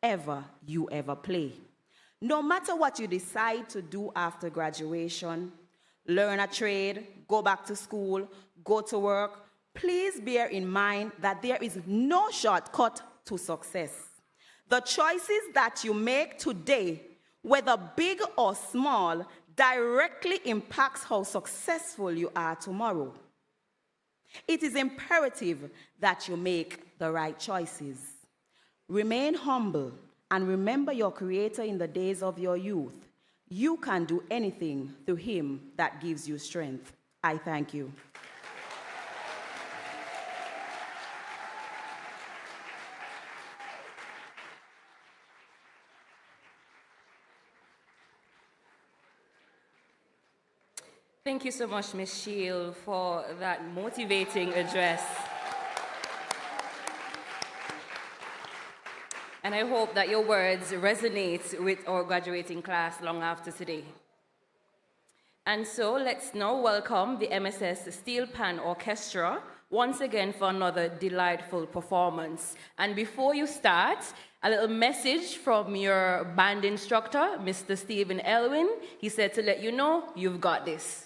F: ever you ever play. No matter what you decide to do after graduation, learn a trade, go back to school, go to work, please bear in mind that there is no shortcut to success. The choices that you make today, whether big or small, directly impacts how successful you are tomorrow. It is imperative that you make the right choices. Remain humble and remember your Creator in the days of your youth. You can do anything through Him that gives you strength. I thank you.
D: Thank you so much, Ms. Shield, for that motivating address. And I hope that your words resonate with our graduating class long after today. And so let's now welcome the MSS Steelpan Orchestra once again for another delightful performance. And before you start, a little message from your band instructor, Mr. Stephen Elwin. He said to let you know you've got this.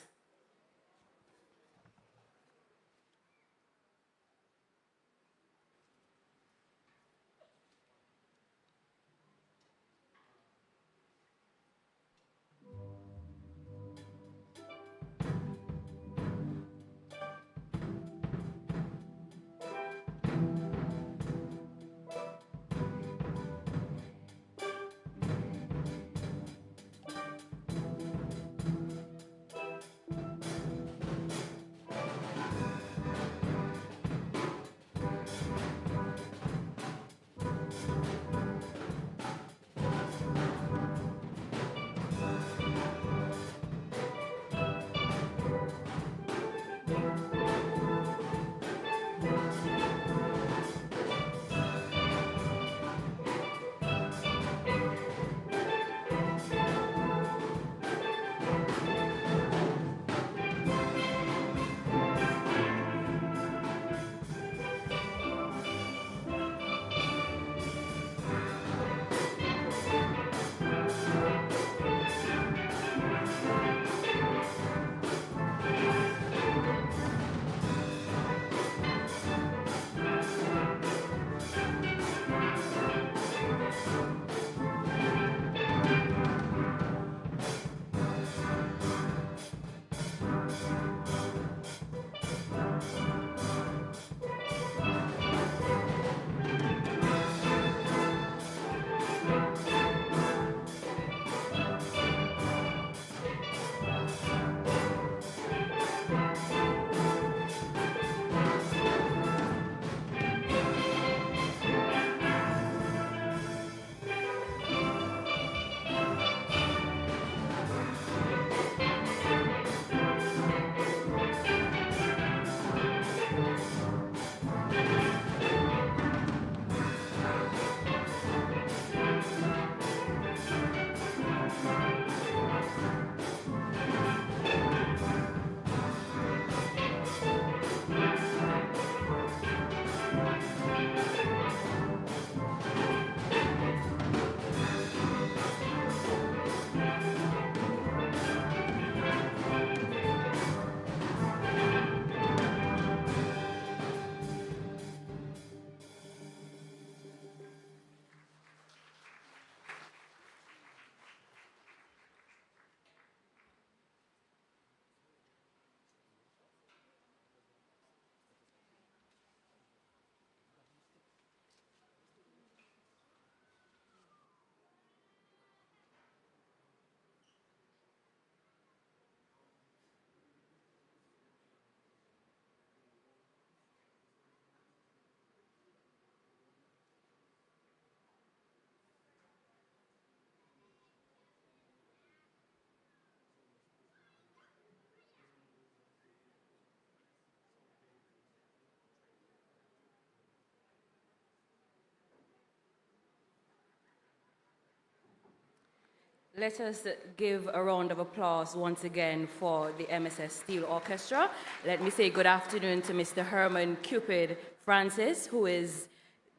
D: Let us give a round of applause once again for the MSS Steel Orchestra. Let me say good afternoon to Mr. Herman Cupid Francis, who is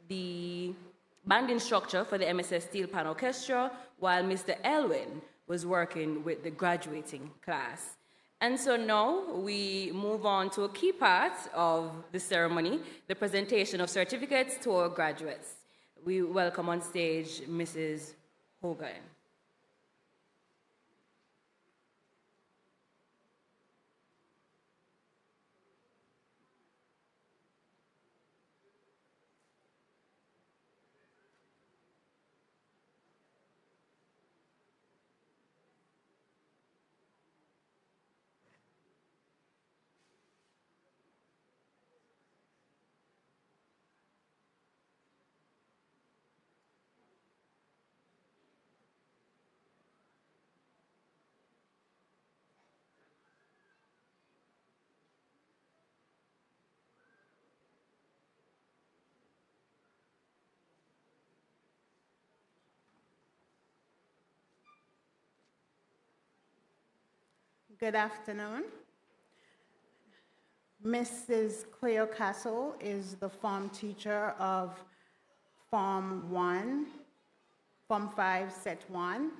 D: the band instructor for the MSS Steelpan Orchestra, while Mr. Elwin was working with the graduating class. And so now we move on to a key part of the ceremony, the presentation of certificates to our graduates. We welcome on stage Mrs. Hogan.
G: Good afternoon. Mrs. Cleo Castle is the form teacher of Form 1, Form 5, Set 1.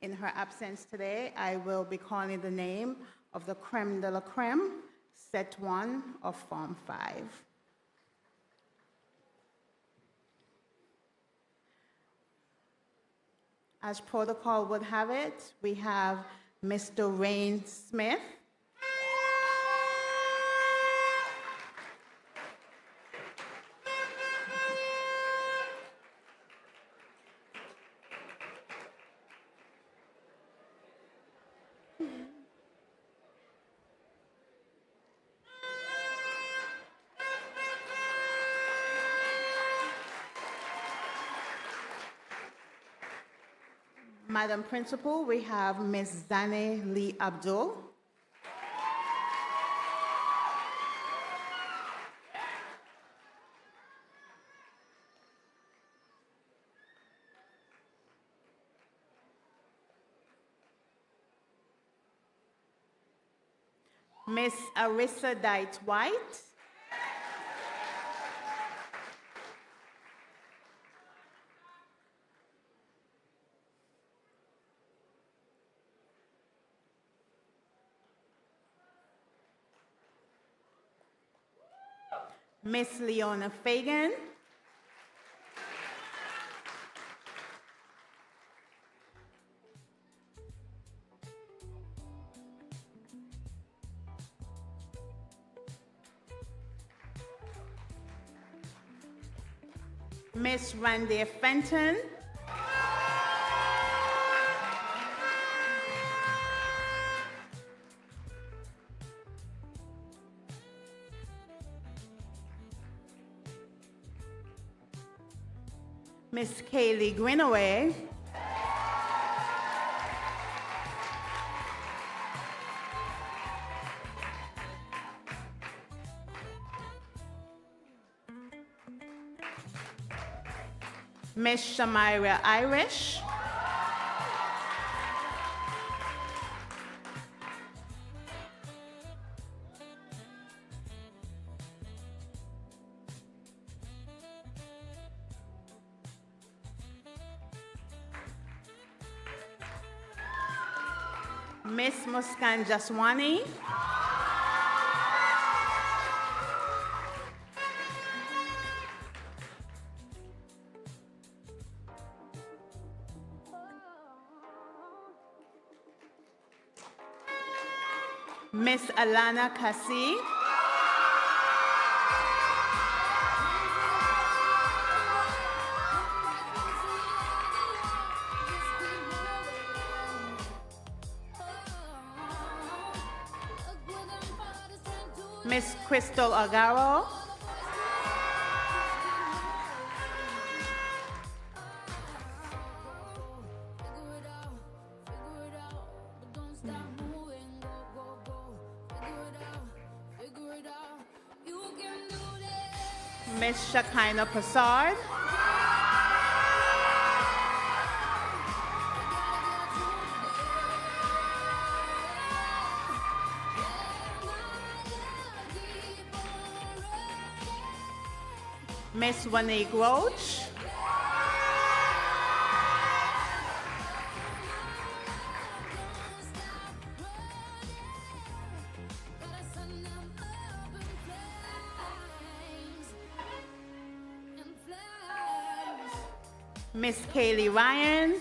G: In her absence today, I will be calling the name of the creme de la creme, Set 1 of Form 5. As protocol would have it, we have Mr. Rain Smith. Madam Principal, we have Ms. Zane Lee Abdul. Ms. Arissa Dight White. Miss Leona Fagan. Miss Randy Fenton. Miss Kaylee Greenaway. Miss Shamira Irish. Miss Muskan Jaswani. Miss Alana Kasi. Miss Crystal Agaro. Miss Shakina Prasad. Miss Wanae Roach. Miss Kaylee Ryan.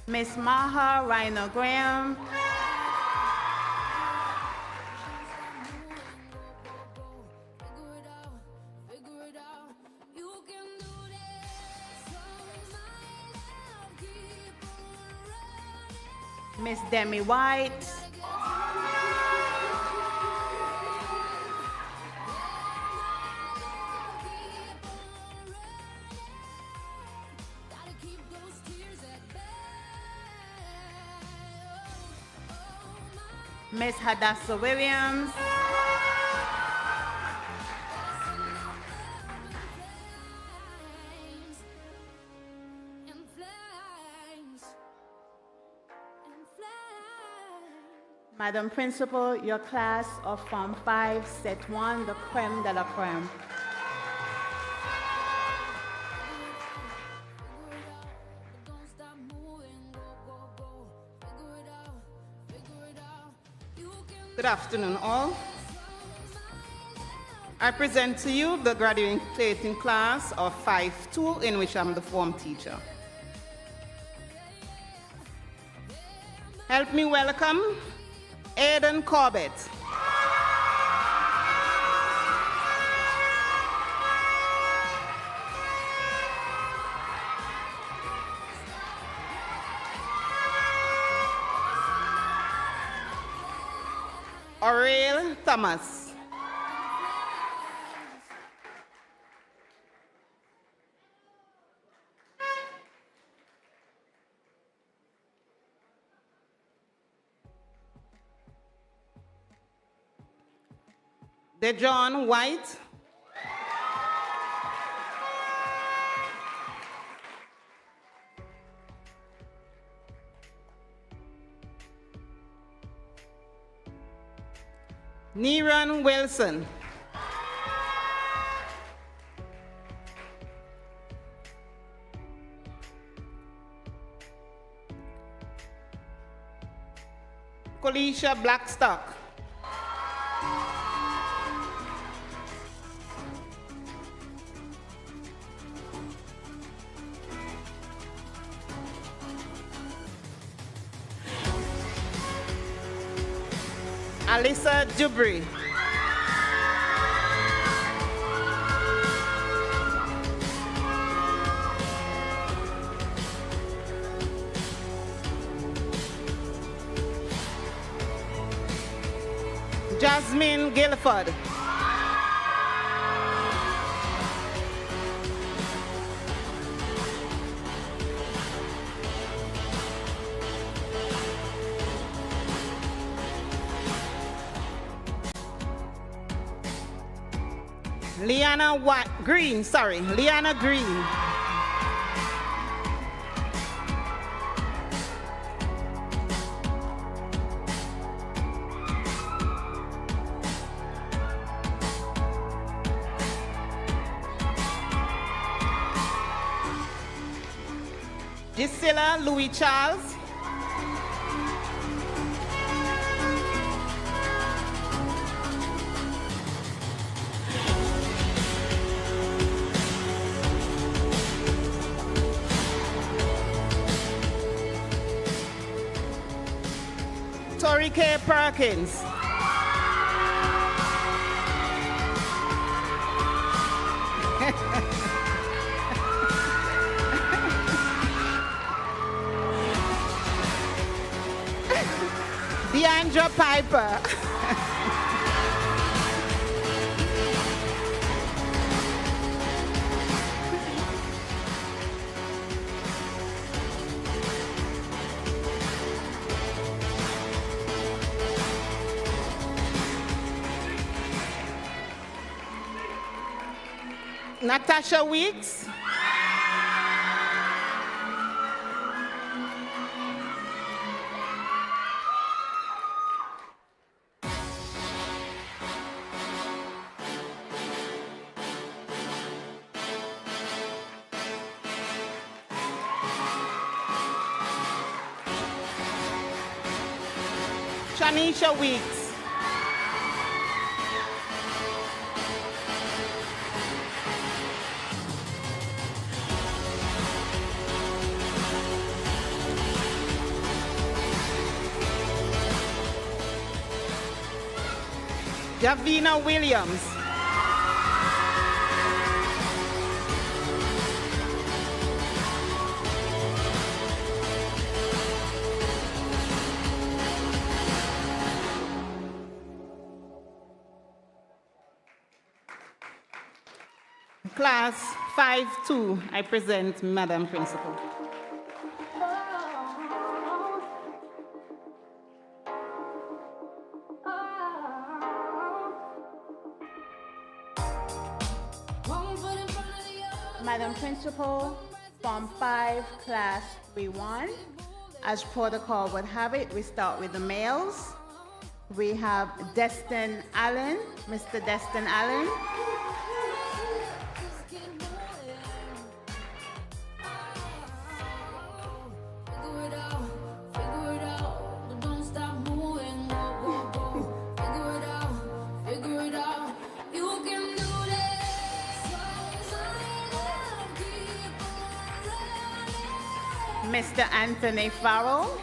G: Miss Maha Rhino Graham. Miss Demi White. Miss Hadassah Williams. Madam Principal, your class of Form 5, Set 1, the creme de la creme.
H: Good afternoon, all. I present to you the graduating class of 5-2, in which I'm the form teacher. Help me welcome Aidan Corbett. Aurel Thomas. DeJohn White. Neran Wilson. Colisha Blackstock. Alyssa Dubry. Jasmine Guilford. Liana Green. Gisela Louis Charles. Tori K. Perkins. Deandra Piper. Natasha Weeks. Shanisha Weeks. Davina Williams. Class 5-2, I present Madam Principal.
G: Madam Principal, Form 5, Class 3-1. As protocol would have it, we start with the males. We have Destin Allen, Mr. Destin Allen. Mr. Anthony Farrell.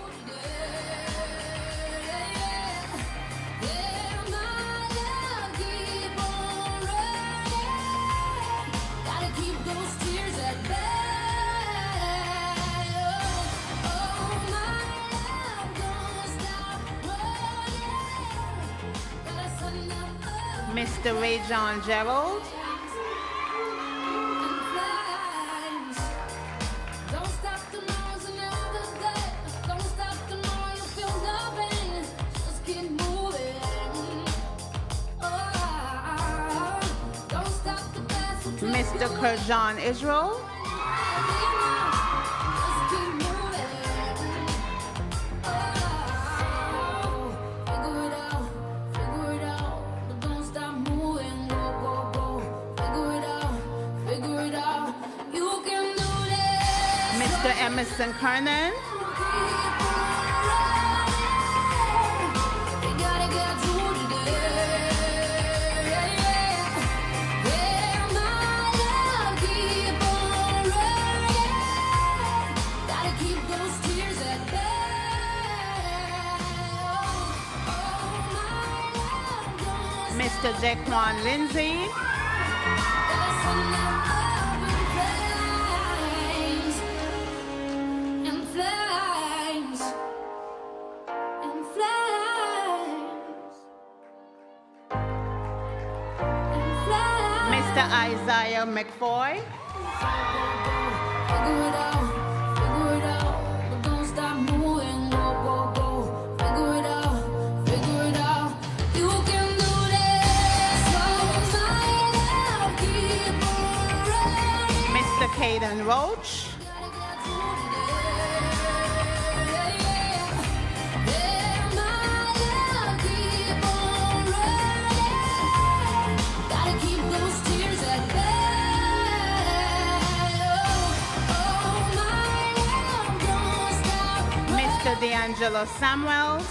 G: Mr. Ray John Gerald. Mr. Kurjan Israel. Mr. Emerson Kernan. Mr. Jaquan Lindsay. Mr. Isaiah McFoy. Mr. Caden Roach. Mr. D'Angelo Samuels.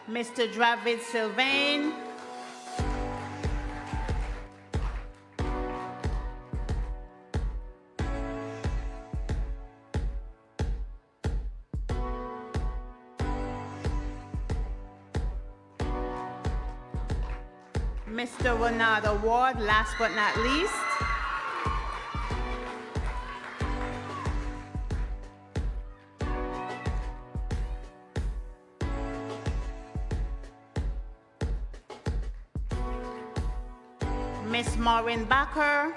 G: Mr. Dravid Sylvain. Mr. Ronaldo Ward, last but not least. Miss Maureen Backer.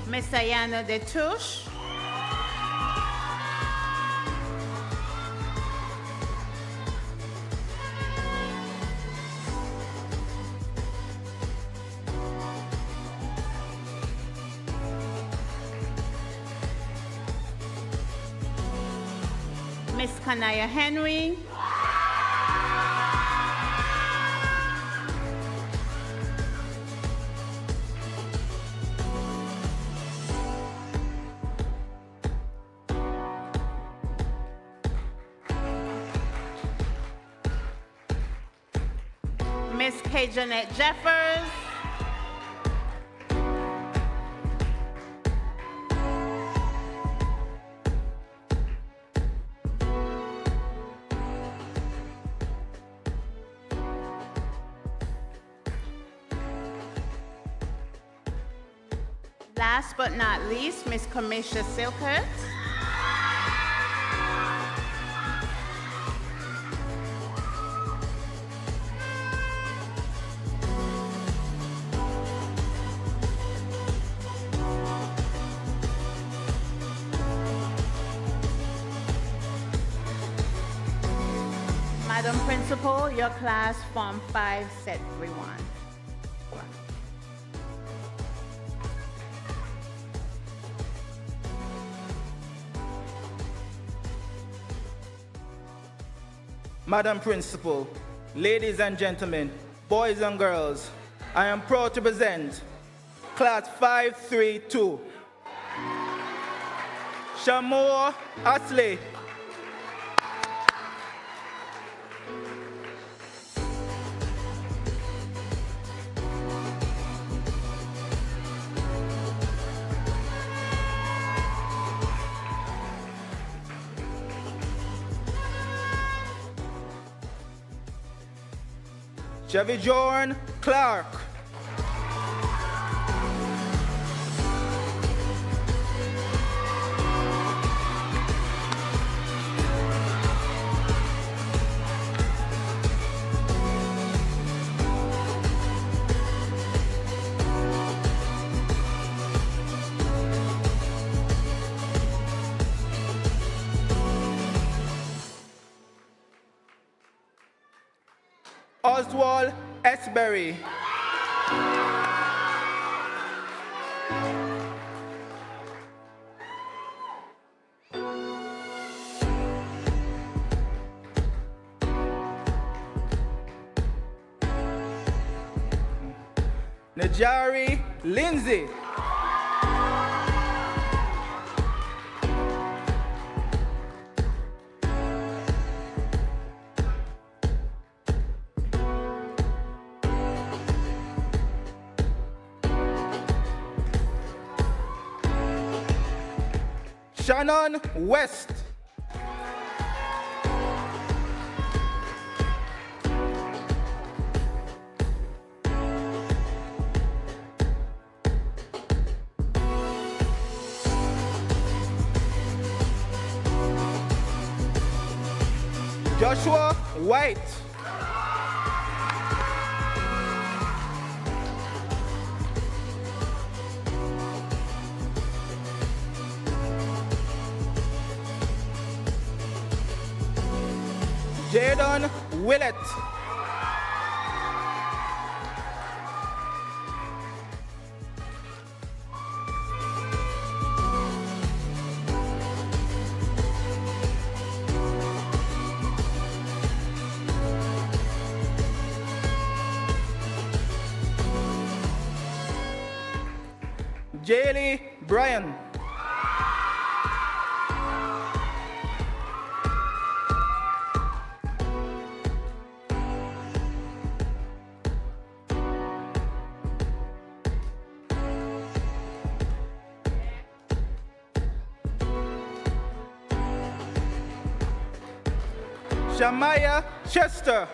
G: Miss Ayana Detouche. Miss Kanaya Henry. Miss K. Jeanette Jeffers. Last but not least, Miss Kamisha Silkert. Madam Principal, your class Form 5, Set 3-1.
I: Madam Principal, ladies and gentlemen, boys and girls, I am proud to present Class 532. Shamor Asley. Chevy Jorn Clark. Oswald Esberry. Najari Lindsay. Shannon West. Joshua White. Jadon Willett. Jaylee Bryan. Shamaya Chester.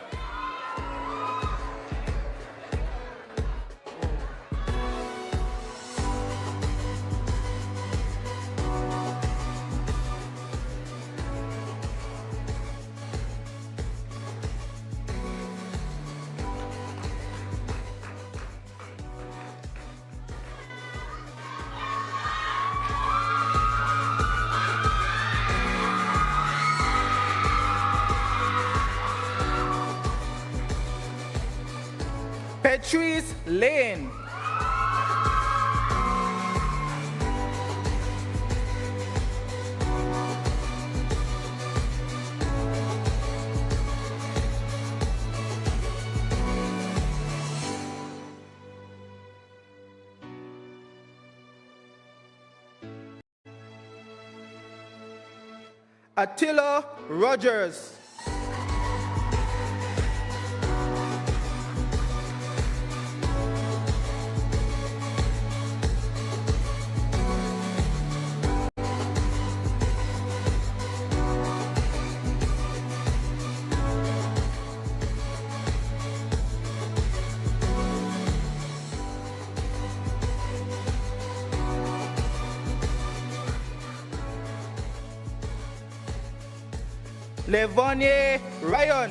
I: Latrice Lane. Attila Rogers. Levonie Ryan.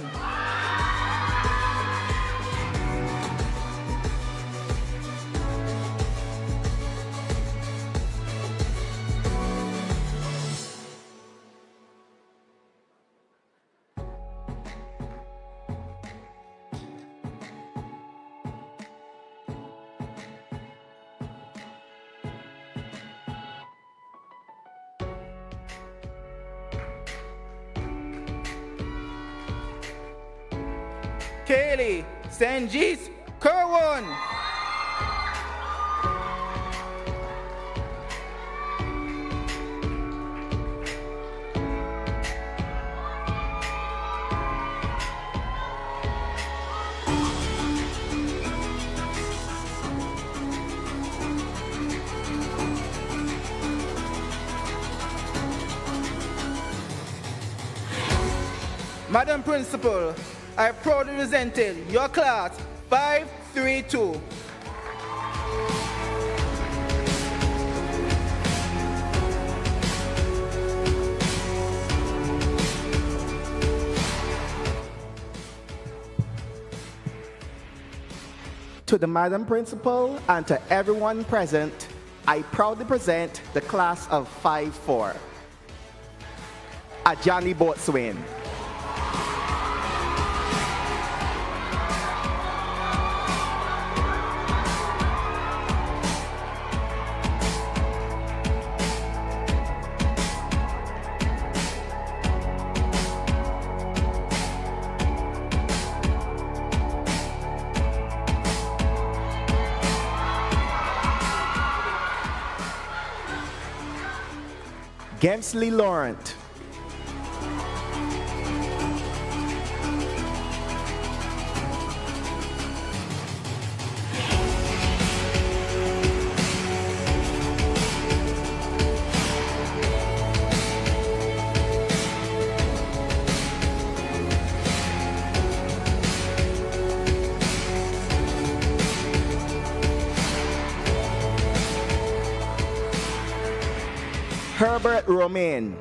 I: Kaylee Sanjit Kerwin. Madam Principal, I proudly presented your class 532.
J: To the Madam Principal and to everyone present, I proudly present the class of 5-4. Ajani Boatswain. Gemsley Laurent. Herbert Romain.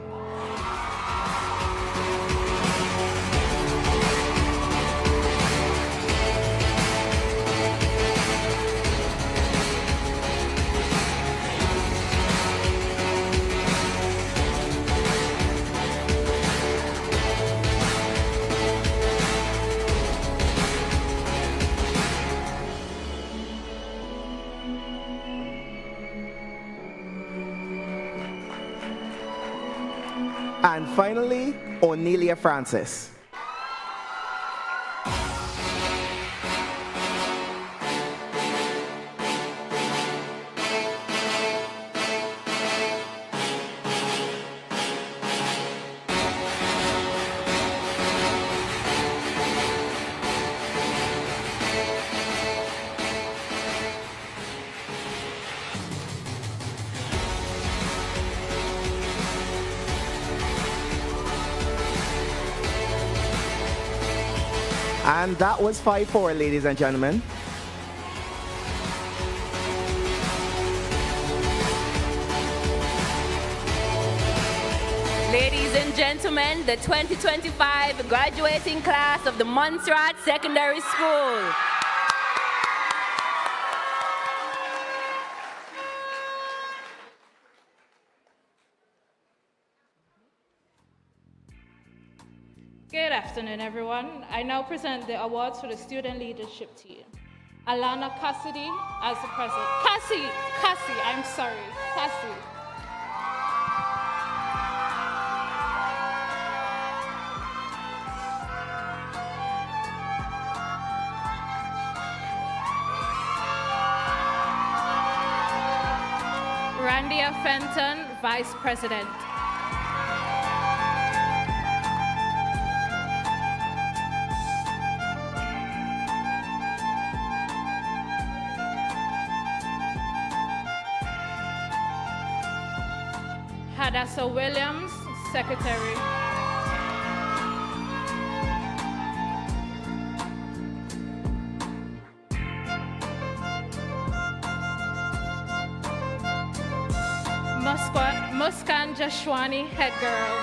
J: And finally, Onelia Francis. And that was 5-4, ladies and gentlemen.
D: Ladies and gentlemen, the 2025 graduating class of the Montserrat Secondary School.
K: Good afternoon, everyone. I now present the awards for the student leadership team. Alana Cassidy as the president. Cassie, I'm sorry, Cassie. Randia Fenton, vice president. Hadassah Williams, secretary. Muskan Jashwani, head girl.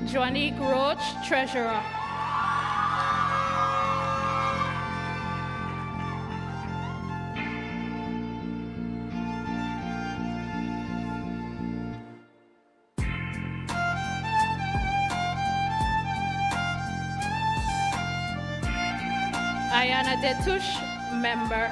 K: Joanique Roach, treasurer. Ayana Detush, member.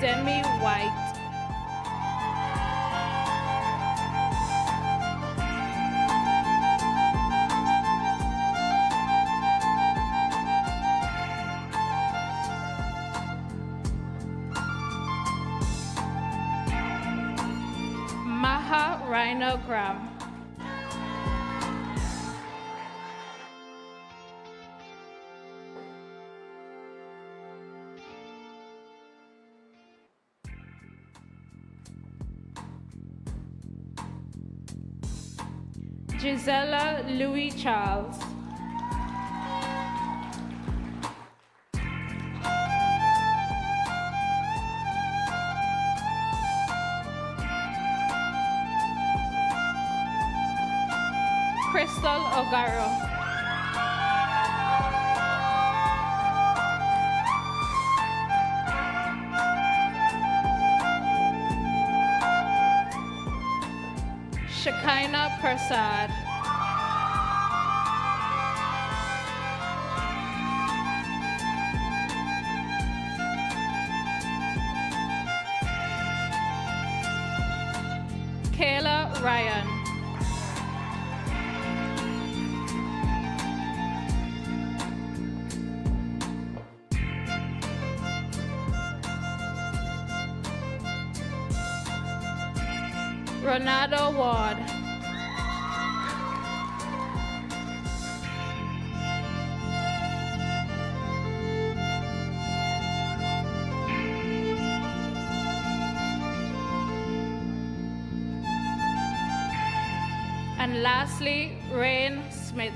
K: Demi White. Maha Rhino Graham. Gisela Louis Charles. Crystal Ogaro. Shekinah Prasad. Kayla Ryan. Ronaldo Ward. And lastly, Rain Smith.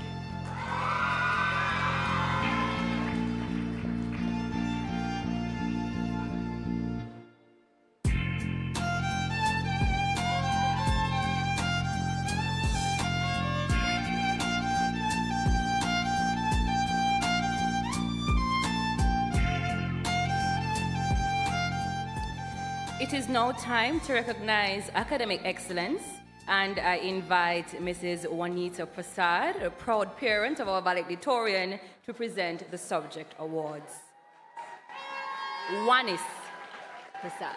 D: It is now time to recognize academic excellence, and I invite Mrs. Juanita Prasad, a proud parent of our valedictorian, to present the subject awards. Juanis Prasad.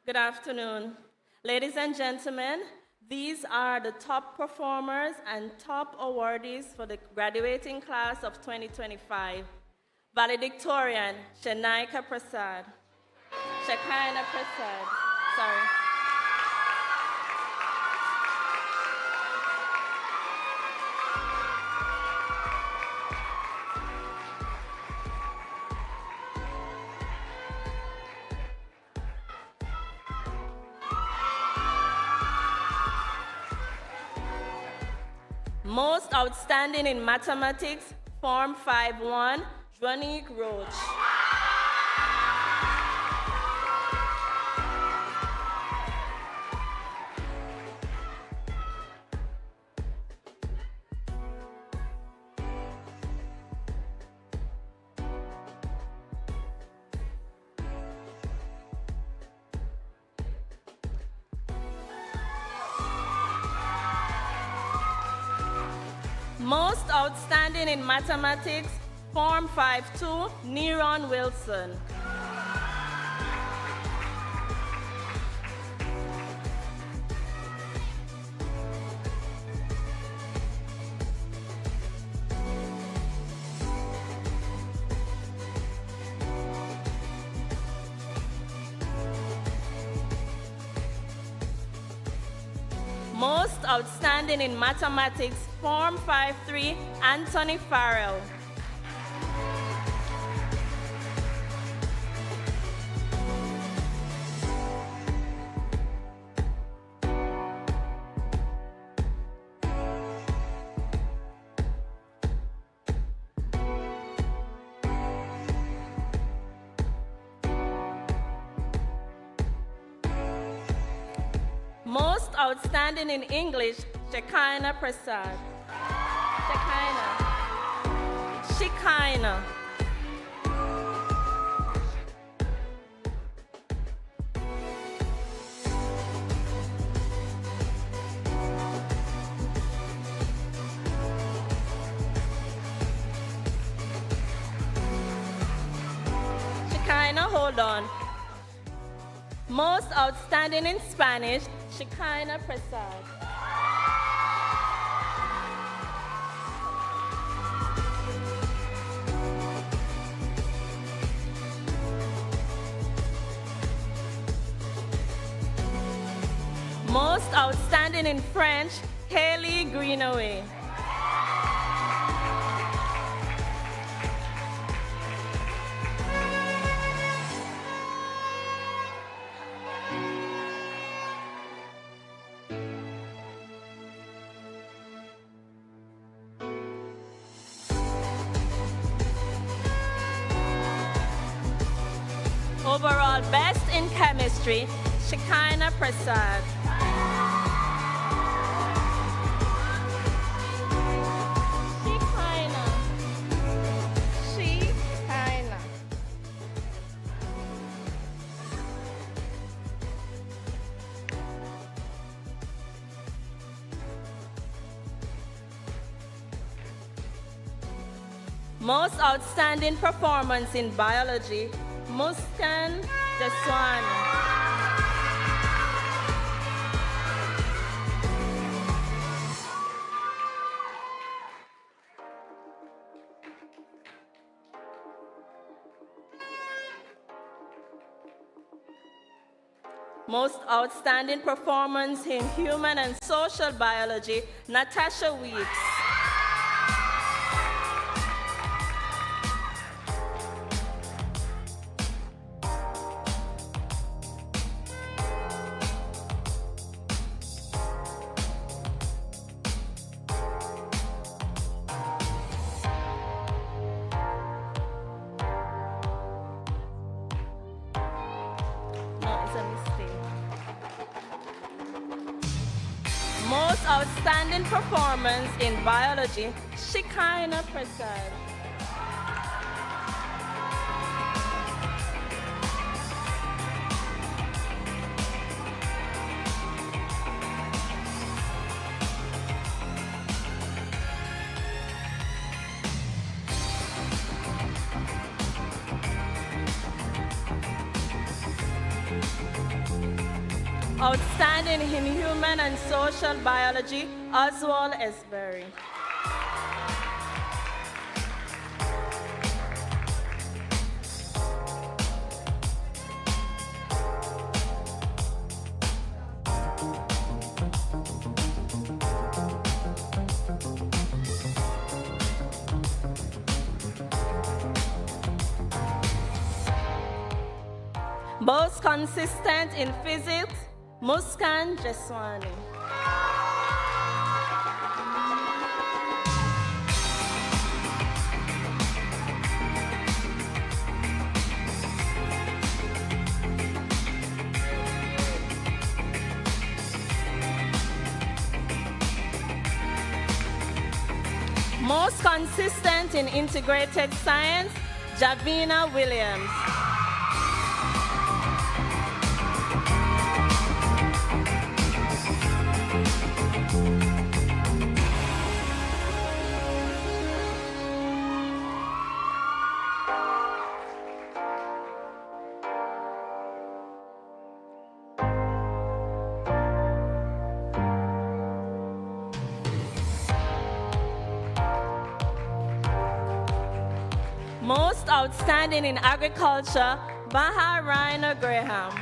L: Good afternoon. Ladies and gentlemen, these are the top performers and top awardees for the graduating class of 2025. Valedictorian, Shekinah Prasad. Shekinah Prasad, sorry. Most outstanding in mathematics, Form 5-1, Juanique Roach. Most outstanding in mathematics, Form 5-2, Neron Wilson. Most outstanding in mathematics, Form 5-3, Anthony Farrell. Most outstanding in English, Shekinah Prasad. Shekinah. Shekinah, hold on. Most outstanding in Spanish, Shekinah Prasad. Most outstanding in French, Haley Greenaway. Overall best in chemistry, Shekinah Prasad. Shekinah. Most outstanding performance in biology, Muskan Deswani. Most outstanding performance in human and social biology, Natasha Weeks. Most outstanding performance in biology, Shekinah Prasad. Outstanding in human and social biology, Oswald Esbury. Most consistent in physics, Muskan Jeswani. Most consistent in integrated science, Javina Williams. Most outstanding in agriculture, Baha Rainer Graham.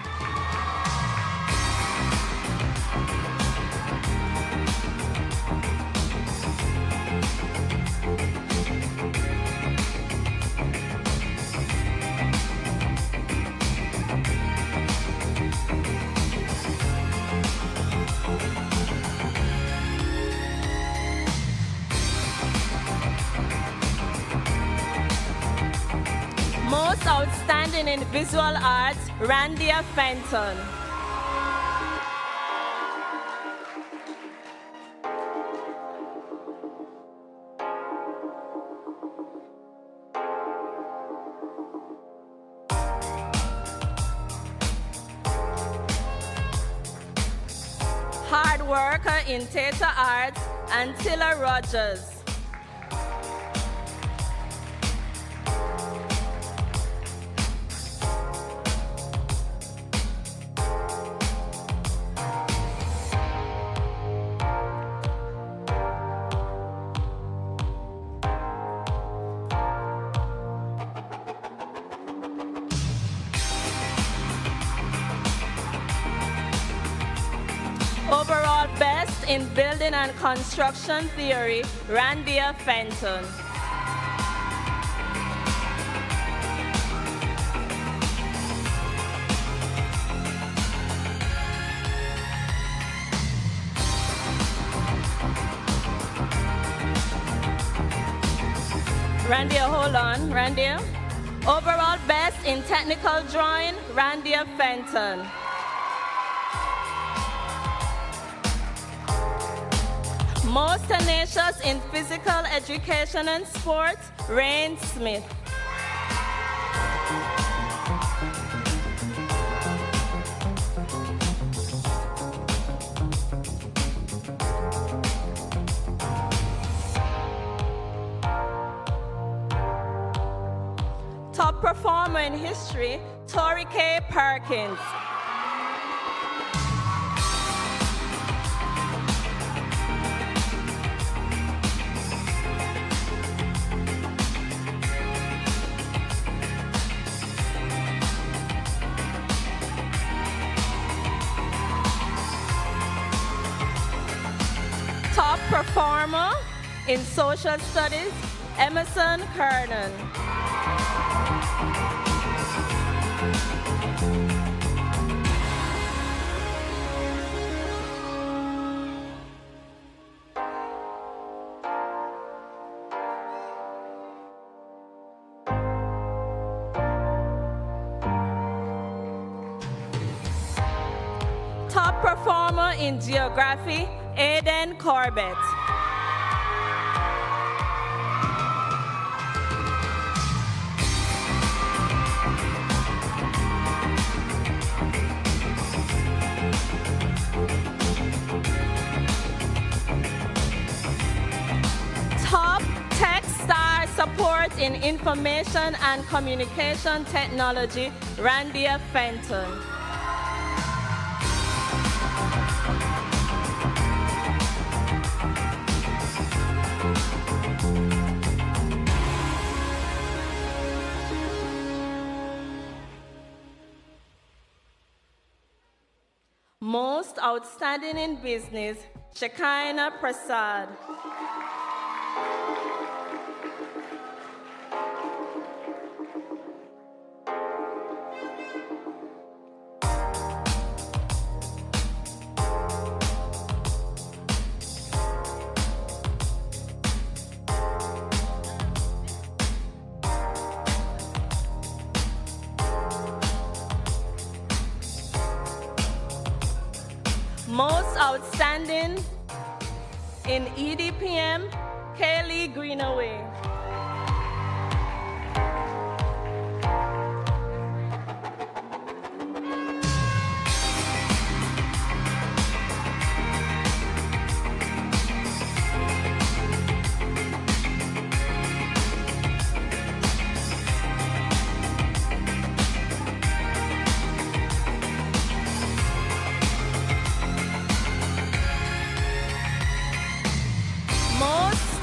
L: Most outstanding in visual arts, Randia Fenton. Hard worker in theater arts, Antilla Rogers. Overall best in building and construction theory, Randia Fenton. Randia, hold on, Randia. Overall best in technical drawing, Randia Fenton. Most tenacious in physical education and sports, Rain Smith. Top performer in history, Tori K. Perkins. Top performer in social studies, Emerson Kernan. Top performer in geography, Aiden Corbett. Top Tech Star Support in Information and Communication Technology, Randia Fenton. Most outstanding in business, Shekinah Prasad. Most outstanding in EDPM, Kaylee Greenaway.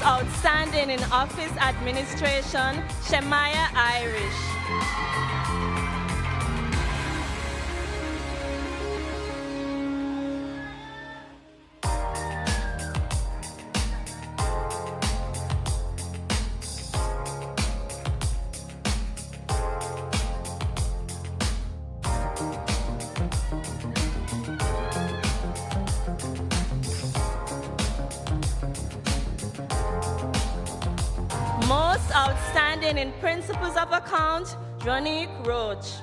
L: Outstanding in office administration, Shemaiah Irish. Most outstanding in principles of account, Jonique Roach.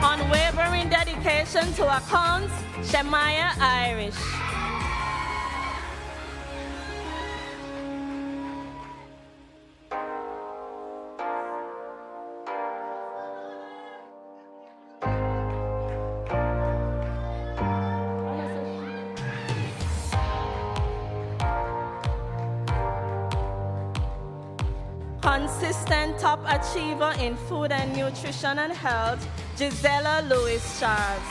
L: Unwavering dedication to accounts, Shemaiah Irish. Consistent top achiever in food and nutrition and health, Gisela Lewis Charles.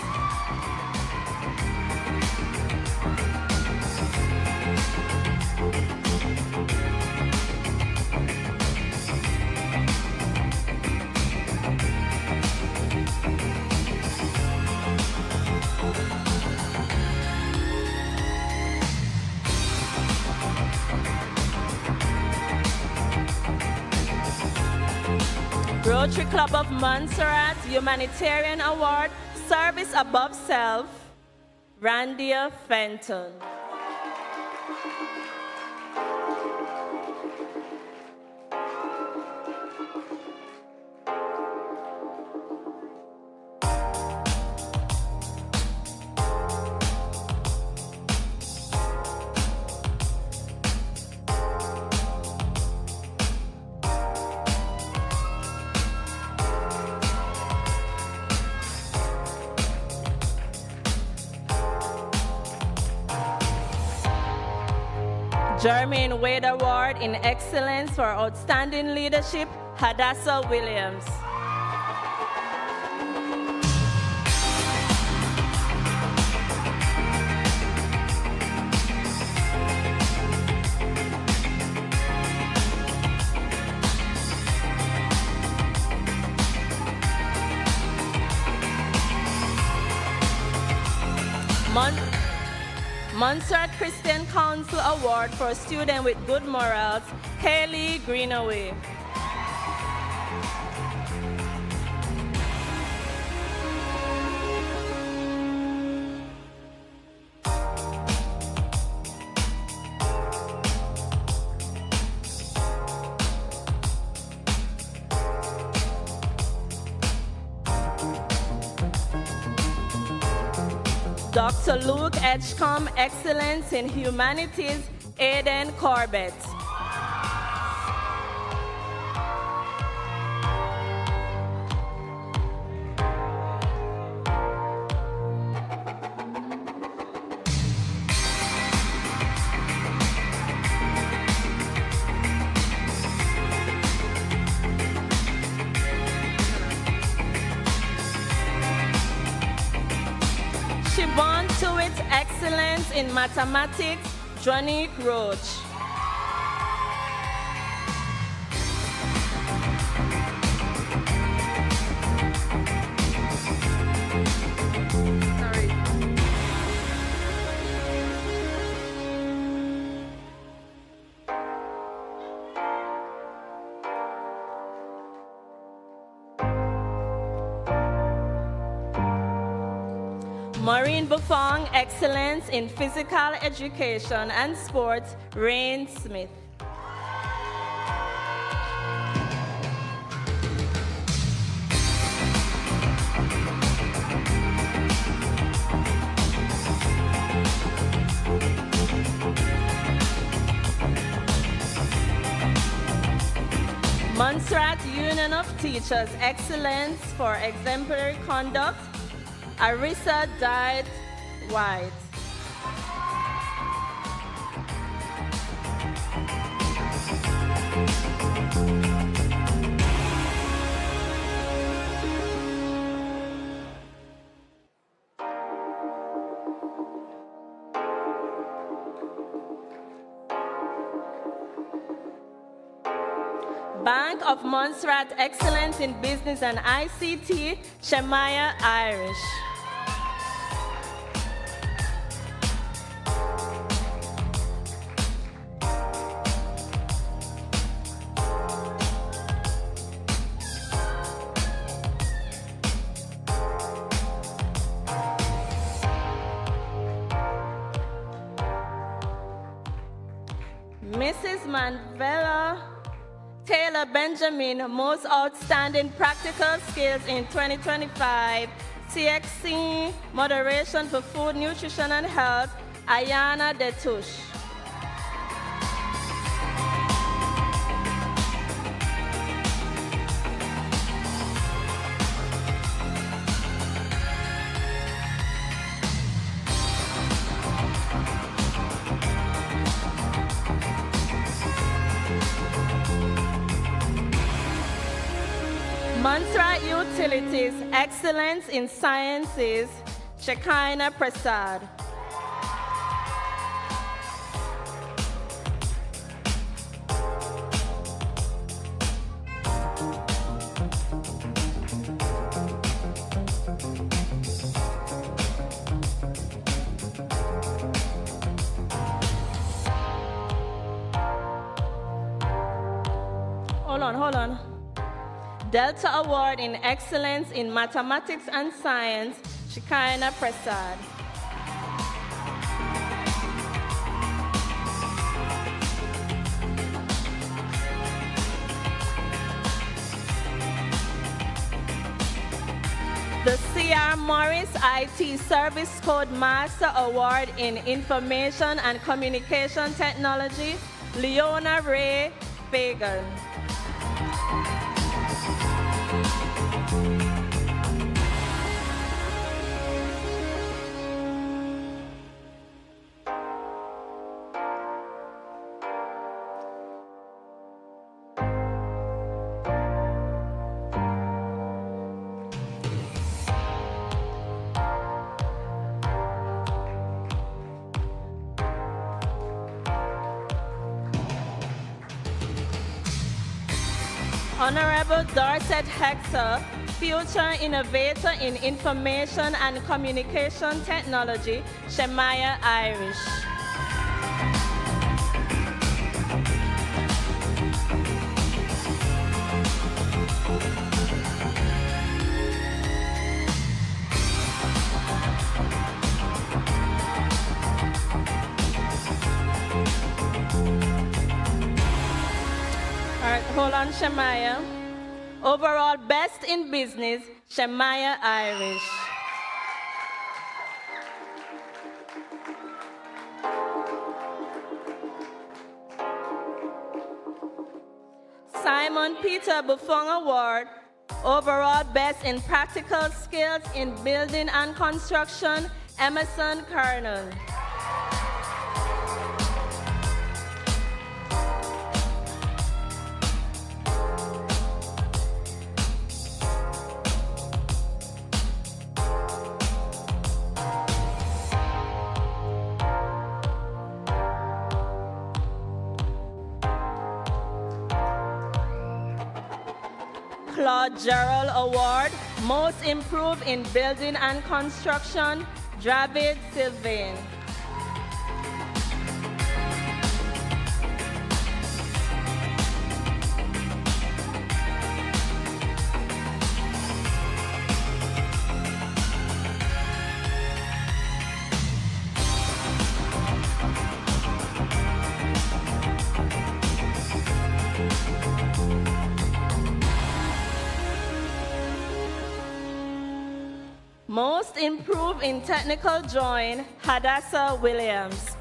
L: Rotary Club of Montserrat Humanitarian Award, Service Above Self, Randia Fenton. Jermaine Wade Award in Excellence for Outstanding Leadership, Hadassah Williams. Montserrat Christian Council Award for Student with Good Morals, Kaylee Greenaway. Dr. Luke Edgecombe, Excellence in Humanities, Aiden Corbett. Siobhan Tewitt, Excellence in Mathematics, Jonique Roach. Maureen Buffong, Excellence in Physical Education and Sports, Rain Smith. Montserrat Union of Teachers, Excellence for Exemplary Conduct, Arisa Diet White. Bank of Montserrat Excellence in Business and ICT, Shemaiah Irish. Mrs. Manvella Taylor Benjamin, Most Outstanding Practical Skills in 2025, CXC, Moderation for Food, Nutrition and Health, Ayana Detush. Montserrat Utilities, Excellence in Sciences, Shekinah Prasad. Hold on. Delta Award in Excellence in Mathematics and Science, Shekinah Prasad. The C.R. Morris IT Service Code Master Award in Information and Communication Technology, Leona Ray Fagan. Honorable Dorset Hexer, Future Innovator in Information and Communication Technology, Shemaiah Irish. Hold on, Shemaiah. Overall Best in Business, Shemaiah Irish. Simon Peter Buffong Award, Overall Best in Practical Skills in Building and Construction, Emerson Colonel. Claude Gerald Award, Most Improved in Building and Construction, Dravid Sylvain. improve in technical drawing, Hadassah Williams.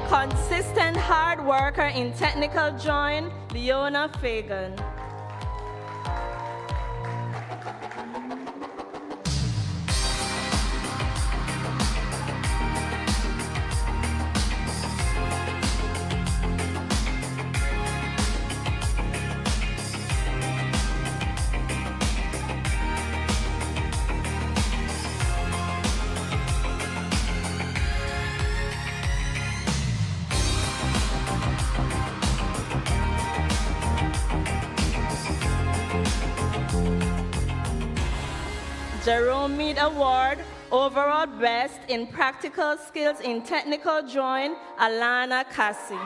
L: Consistent hard worker in technical drawing, Leona Fagan. Jerome Mead Award, overall best in practical skills in technical drawing, Alana Cassie.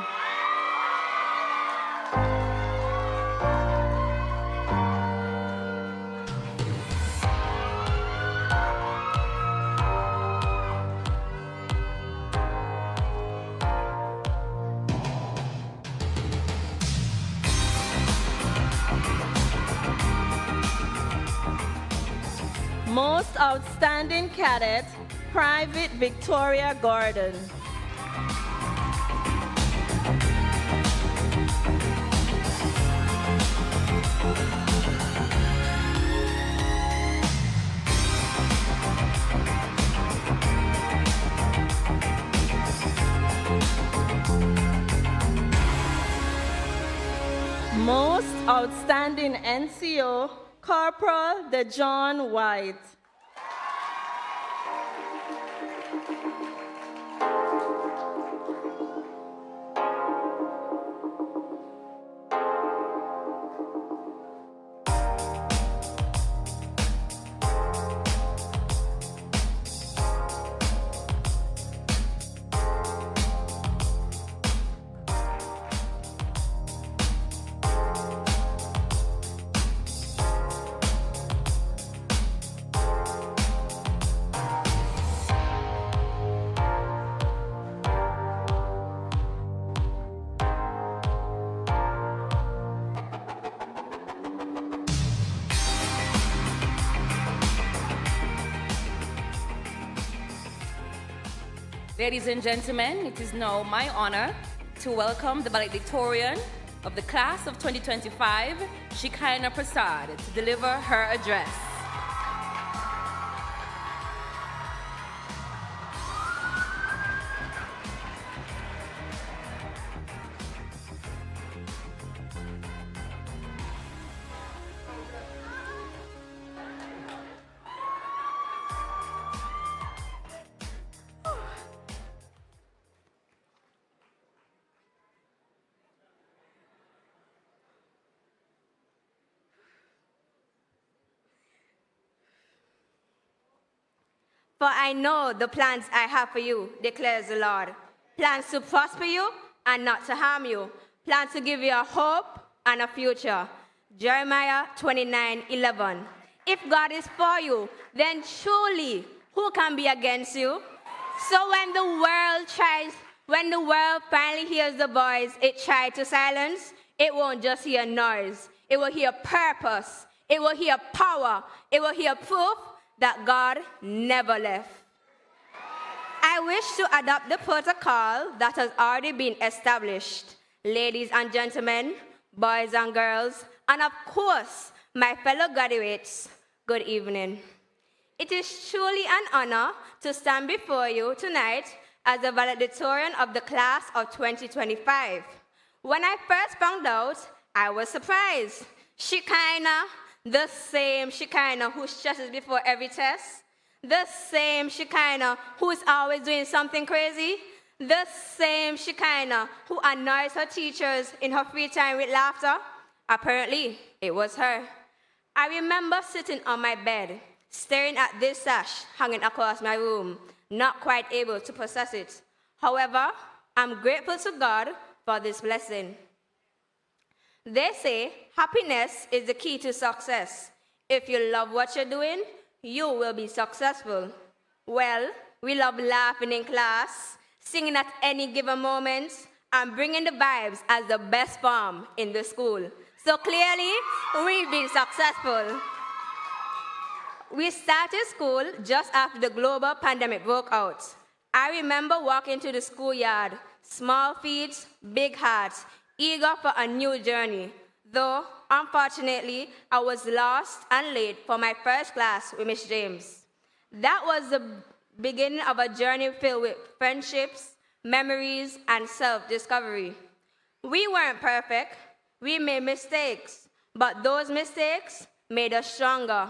L: Most Outstanding Cadet, Private Victoria Gordon. Most Outstanding NCO, Corporal DeJohn White.
D: Ladies and gentlemen, it is now my honor to welcome the valedictorian of the class of 2025, Shekinah Prasad, to deliver her address.
M: For I know the plans I have for you, declares the Lord. Plans to prosper you and not to harm you. Plans to give you a hope and a future. Jeremiah 29:11. If God is for you, then surely who can be against you? So when the world finally hears the voice it tried to silence, it won't just hear noise. It will hear purpose. It will hear power. It will hear proof that God never left. I wish to adopt the protocol that has already been established. Ladies and gentlemen, boys and girls, and of course, my fellow graduates, good evening. It is truly an honor to stand before you tonight as the valedictorian of the class of 2025. When I first found out, I was surprised. Shekinah, the same Shekinah who stresses before every test, the same Shekinah who is always doing something crazy, the same Shekinah who annoys her teachers in her free time with laughter. Apparently, it was her. I remember sitting on my bed, staring at this sash hanging across my room, not quite able to process it. However, I'm grateful to God for this blessing. They say happiness is the key to success. If you love what you're doing, you will be successful. Well, we love laughing in class, singing at any given moment, and bringing the vibes as the best form in the school. So clearly, we've been successful. We started school just after the global pandemic broke out. I remember walking to the schoolyard, small feet, big hearts, eager for a new journey. Though, unfortunately, I was lost and late for my first class with Miss James. That was the beginning of a journey filled with friendships, memories, and self-discovery. We weren't perfect. We made mistakes, but those mistakes made us stronger.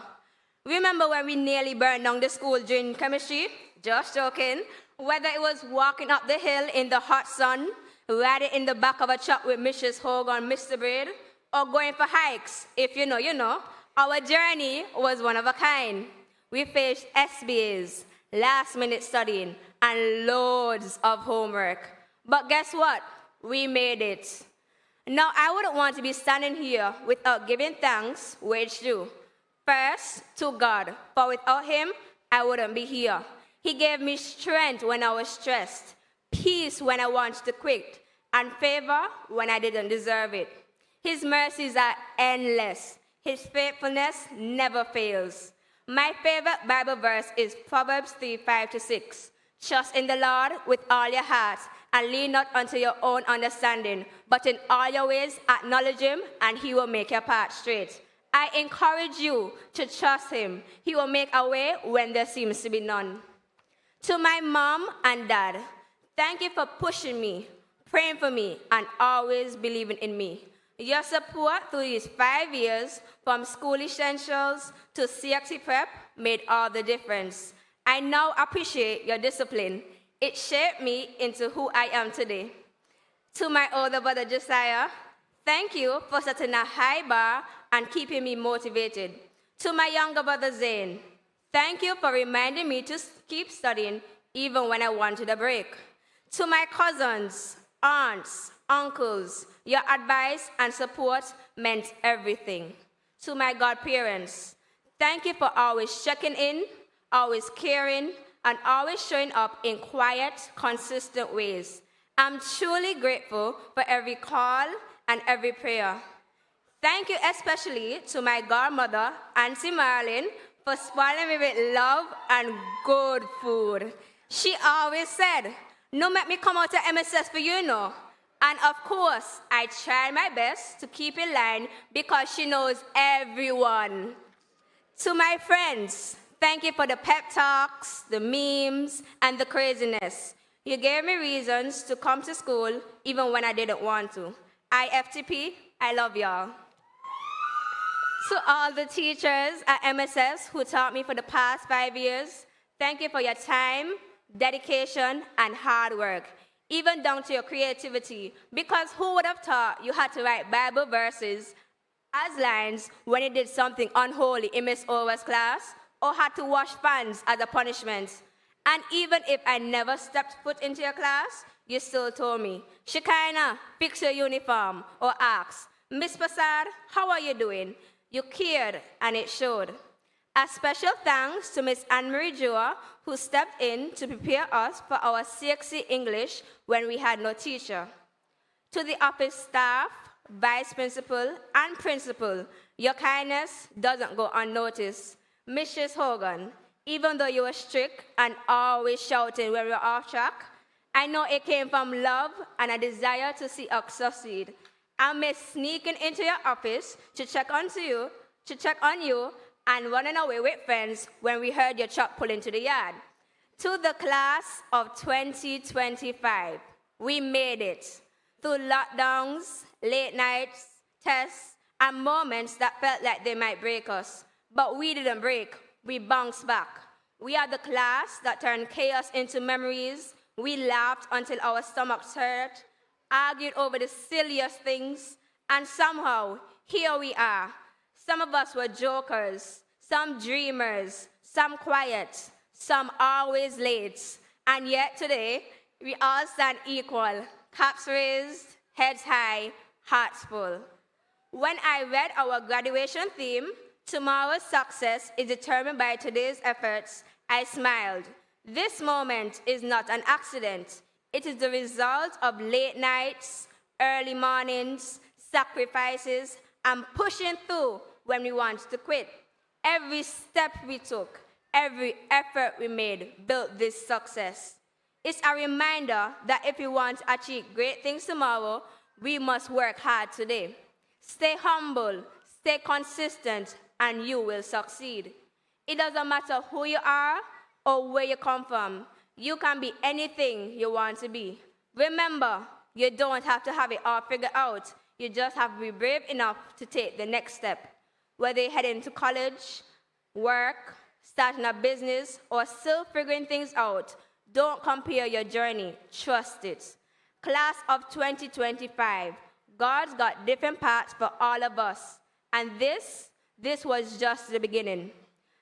M: Remember when we nearly burned down the school during chemistry? Just joking. Whether it was walking up the hill in the hot sun, riding in the back of a truck with Mrs. Hogan, Mr. Braid, or going for hikes, if you know, you know, our journey was one of a kind. We faced SBAs, last-minute studying, and loads of homework. But guess what? We made it. Now, I wouldn't want to be standing here without giving thanks where it's due. First, to God, for without him, I wouldn't be here. He gave me strength when I was stressed, peace when I wanted to quit, and favor when I didn't deserve it. His mercies are endless. His faithfulness never fails. My favorite Bible verse is Proverbs 3:5-6. Trust in the Lord with all your heart, and lean not unto your own understanding, but in all your ways acknowledge him, and he will make your path straight. I encourage you to trust him. He will make a way when there seems to be none. To my mom and dad, thank you for pushing me, praying for me, and always believing in me. Your support through these 5 years, from school essentials to CXC prep, made all the difference. I now appreciate your discipline. It shaped me into who I am today. To my older brother Josiah, thank you for setting a high bar and keeping me motivated. To my younger brother Zane, thank you for reminding me to keep studying even when I wanted a break. To my cousins, aunts, uncles, your advice and support meant everything. To my godparents, thank you for always checking in, always caring, and always showing up in quiet, consistent ways. I'm truly grateful for every call and every prayer. Thank you especially to my godmother, Auntie Marilyn, for spoiling me with love and good food. She always said, "No, make me come out to MSS for you, no." And of course, I tried my best to keep in line because she knows everyone. To my friends, thank you for the pep talks, the memes, and the craziness. You gave me reasons to come to school even when I didn't want to. IFTP, I love y'all. To all the teachers at MSS who taught me for the past 5 years, thank you for your time, dedication, and hard work, even down to your creativity, because who would have thought you had to write Bible verses as lines when you did something unholy in Miss Orwa's class, or had to wash fans as a punishment? And even if I never stepped foot into your class, you still told me, "Shekinah, fix your uniform," or asked, "Miss Passad, how are you doing?" You cared, and it showed. A special thanks to Miss Anne-Marie Joa, who stepped in to prepare us for our CXC English when we had no teacher. To the office staff, vice principal, and principal, your kindness doesn't go unnoticed. Mrs. Hogan, even though you were strict and always shouting when we were off track, I know it came from love and a desire to see us succeed. I miss sneaking into your office to check on you, and running away with friends when we heard your truck pull into the yard. To the class of 2025, we made it. Through lockdowns, late nights, tests, and moments that felt like they might break us. But we didn't break, we bounced back. We are the class that turned chaos into memories. We laughed until our stomachs hurt, argued over the silliest things, and somehow, here we are. Some of us were jokers, some dreamers, some quiet, some always late. And yet today, we all stand equal, caps raised, heads high, hearts full. When I read our graduation theme, Tomorrow's success is determined by today's efforts. I smiled. This moment is not an accident. It is the result of late nights, early mornings, sacrifices, and pushing through when we want to quit. Every step we took, every effort we made built this success. It's a reminder that if we want to achieve great things tomorrow, we must work hard today. Stay humble, stay consistent, and you will succeed. It doesn't matter who you are or where you come from. You can be anything you want to be. Remember, you don't have to have it all figured out. You just have to be brave enough to take the next step. Whether you're heading to college, work, starting a business, or still figuring things out, don't compare your journey. Trust it. Class of 2025, God's got different paths for all of us. And this was just the beginning.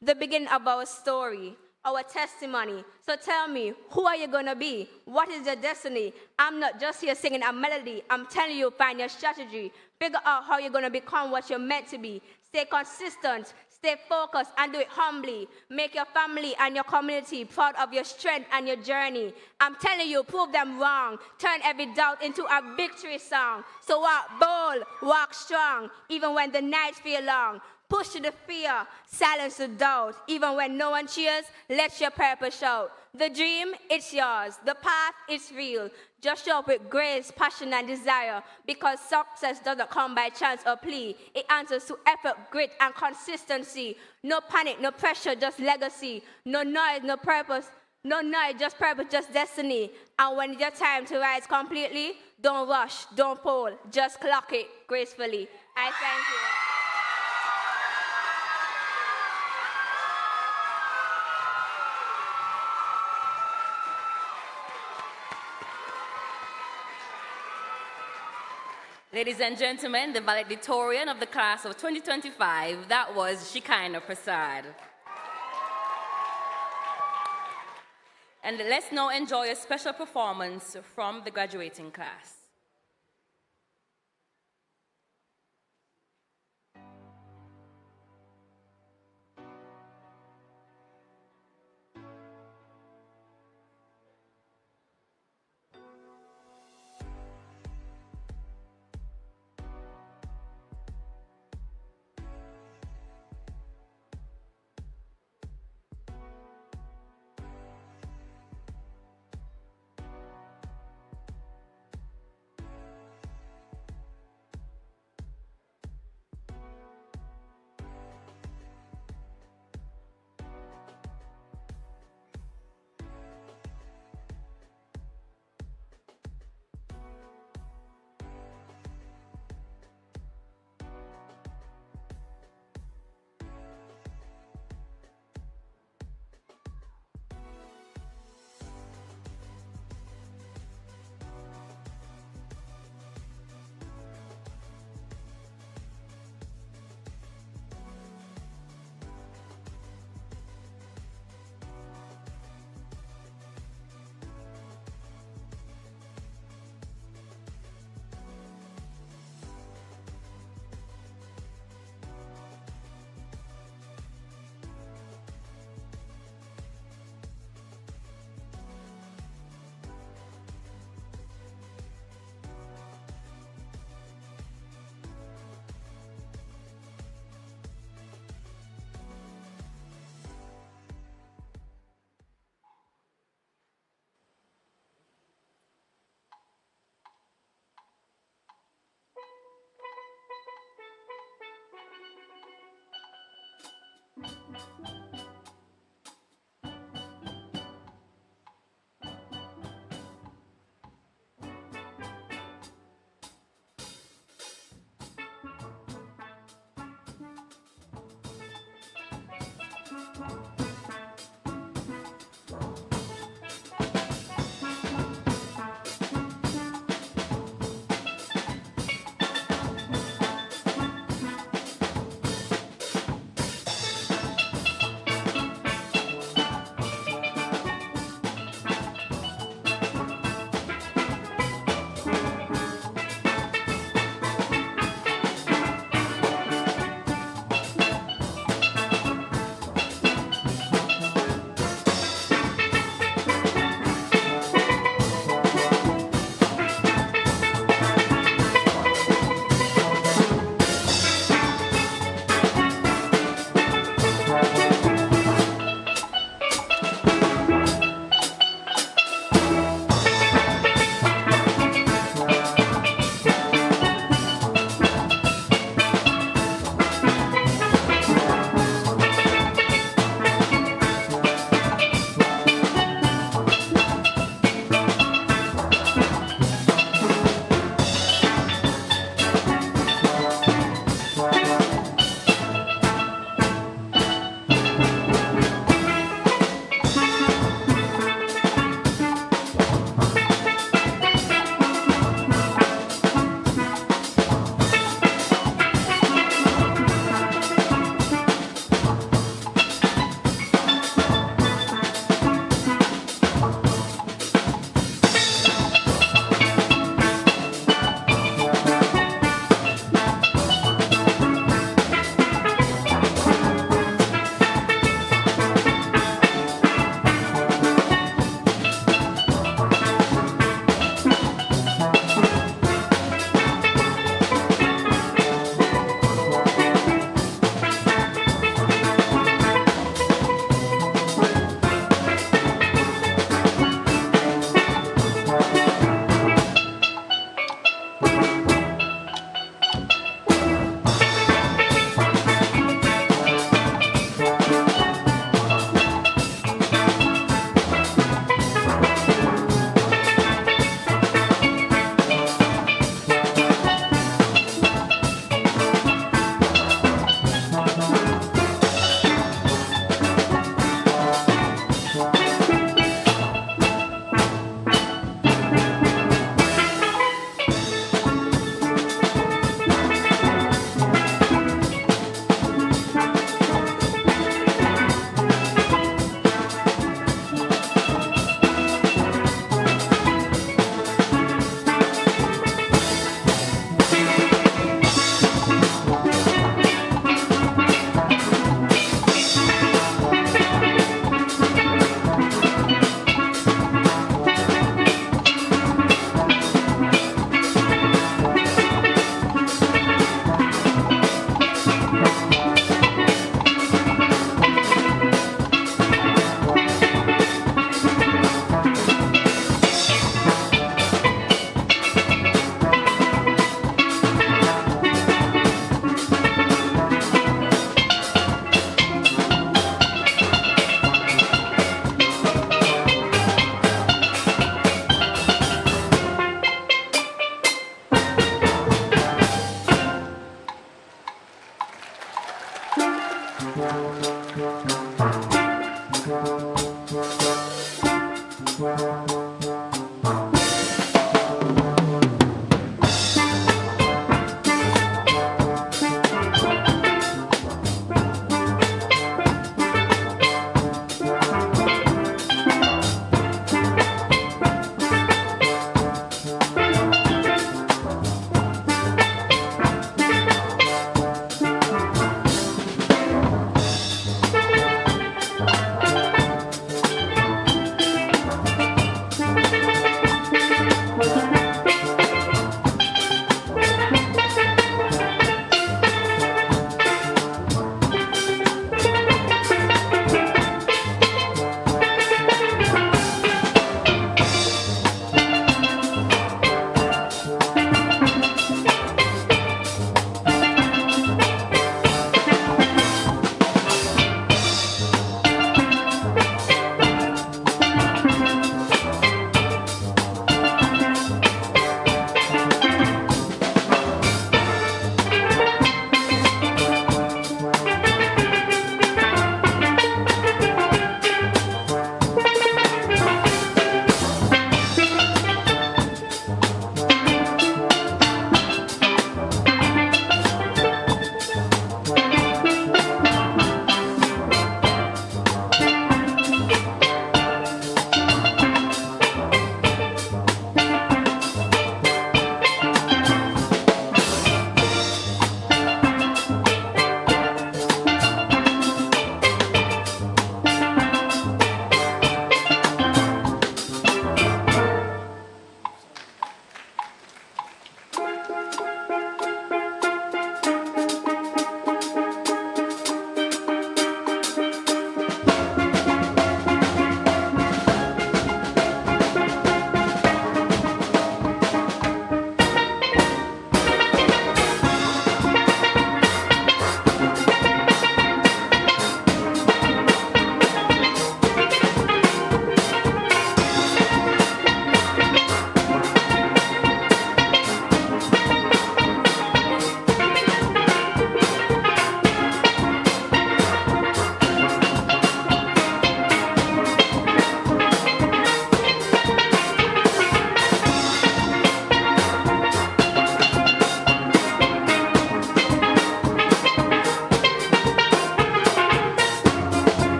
M: The beginning of our story, our testimony. So tell me, who are you going to be? What is your destiny? I'm not just here singing a melody. I'm telling you, find your strategy. Figure out how you're going to become what you're meant to be. Stay consistent, stay focused, and do it humbly. Make your family and your community proud of your strength and your journey. I'm telling you, prove them wrong. Turn every doubt into a victory song. So walk bold, walk strong, even when the nights feel long. Push to the fear, silence the doubt. Even when no one cheers, let your purpose shout. The dream, it's yours. The path, it's real. Just show up with grace, passion, and desire, because success doesn't come by chance or plea. It answers to effort, grit, and consistency. No panic, no pressure, just legacy. No noise, no purpose. No noise, just purpose, just destiny. And when it's your time to rise completely, don't rush, don't pull, just clock it gracefully. I thank you.
D: Ladies and gentlemen, the valedictorian of the class of 2025, that was Shekinah Prasad. And let's now enjoy a special performance from the graduating class.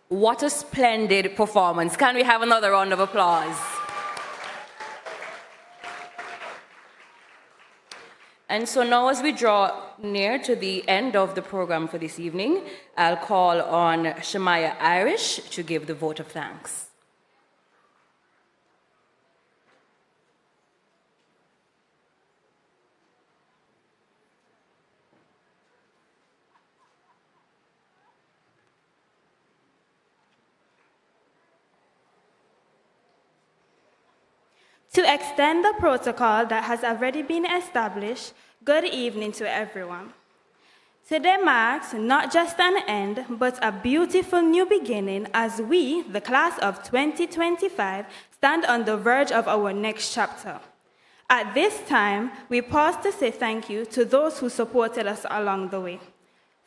D: What a splendid performance. Can we have another round of applause? And so now as we draw near to the end of the program for this evening, I'll call on Shemaiah Irish to give the vote of thanks.
N: To extend the protocol that has already been established, good evening to everyone. Today marks not just an end, but a beautiful new beginning as we, the class of 2025, stand on the verge of our next chapter. At this time, we pause to say thank you to those who supported us along the way.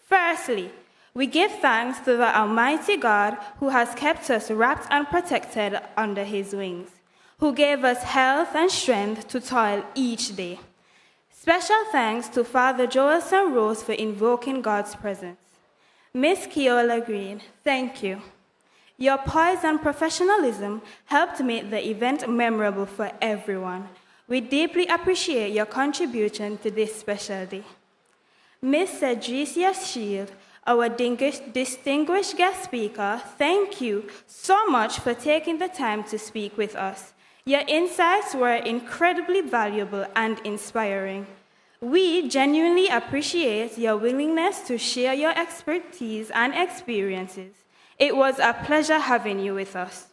N: Firstly, we give thanks to the Almighty God who has kept us wrapped and protected under his wings, who gave us health and strength to toil each day. Special thanks to Father Joelson Rose for invoking God's presence. Miss Keola Green, thank you. Your poise and professionalism helped make the event memorable for everyone. We deeply appreciate your contribution to this special day. Miss Cedricia Shield, our distinguished guest speaker, thank you so much for taking the time to speak with us. Your insights were incredibly valuable and inspiring. We genuinely appreciate your willingness to share your expertise and experiences. It was a pleasure having you with us.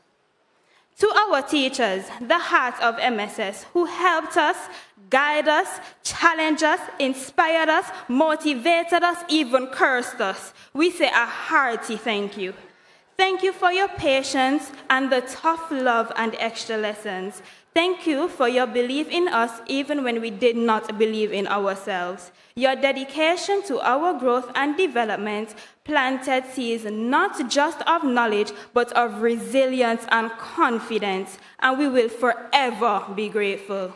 N: To our teachers, the heart of MSS, who helped us, guided us, challenged us, inspired us, motivated us, even cursed us, we say a hearty thank you. Thank you for your patience and the tough love and extra lessons. Thank you for your belief in us even when we did not believe in ourselves. Your dedication to our growth and development planted seeds not just of knowledge, but of resilience and confidence, and we will forever be grateful.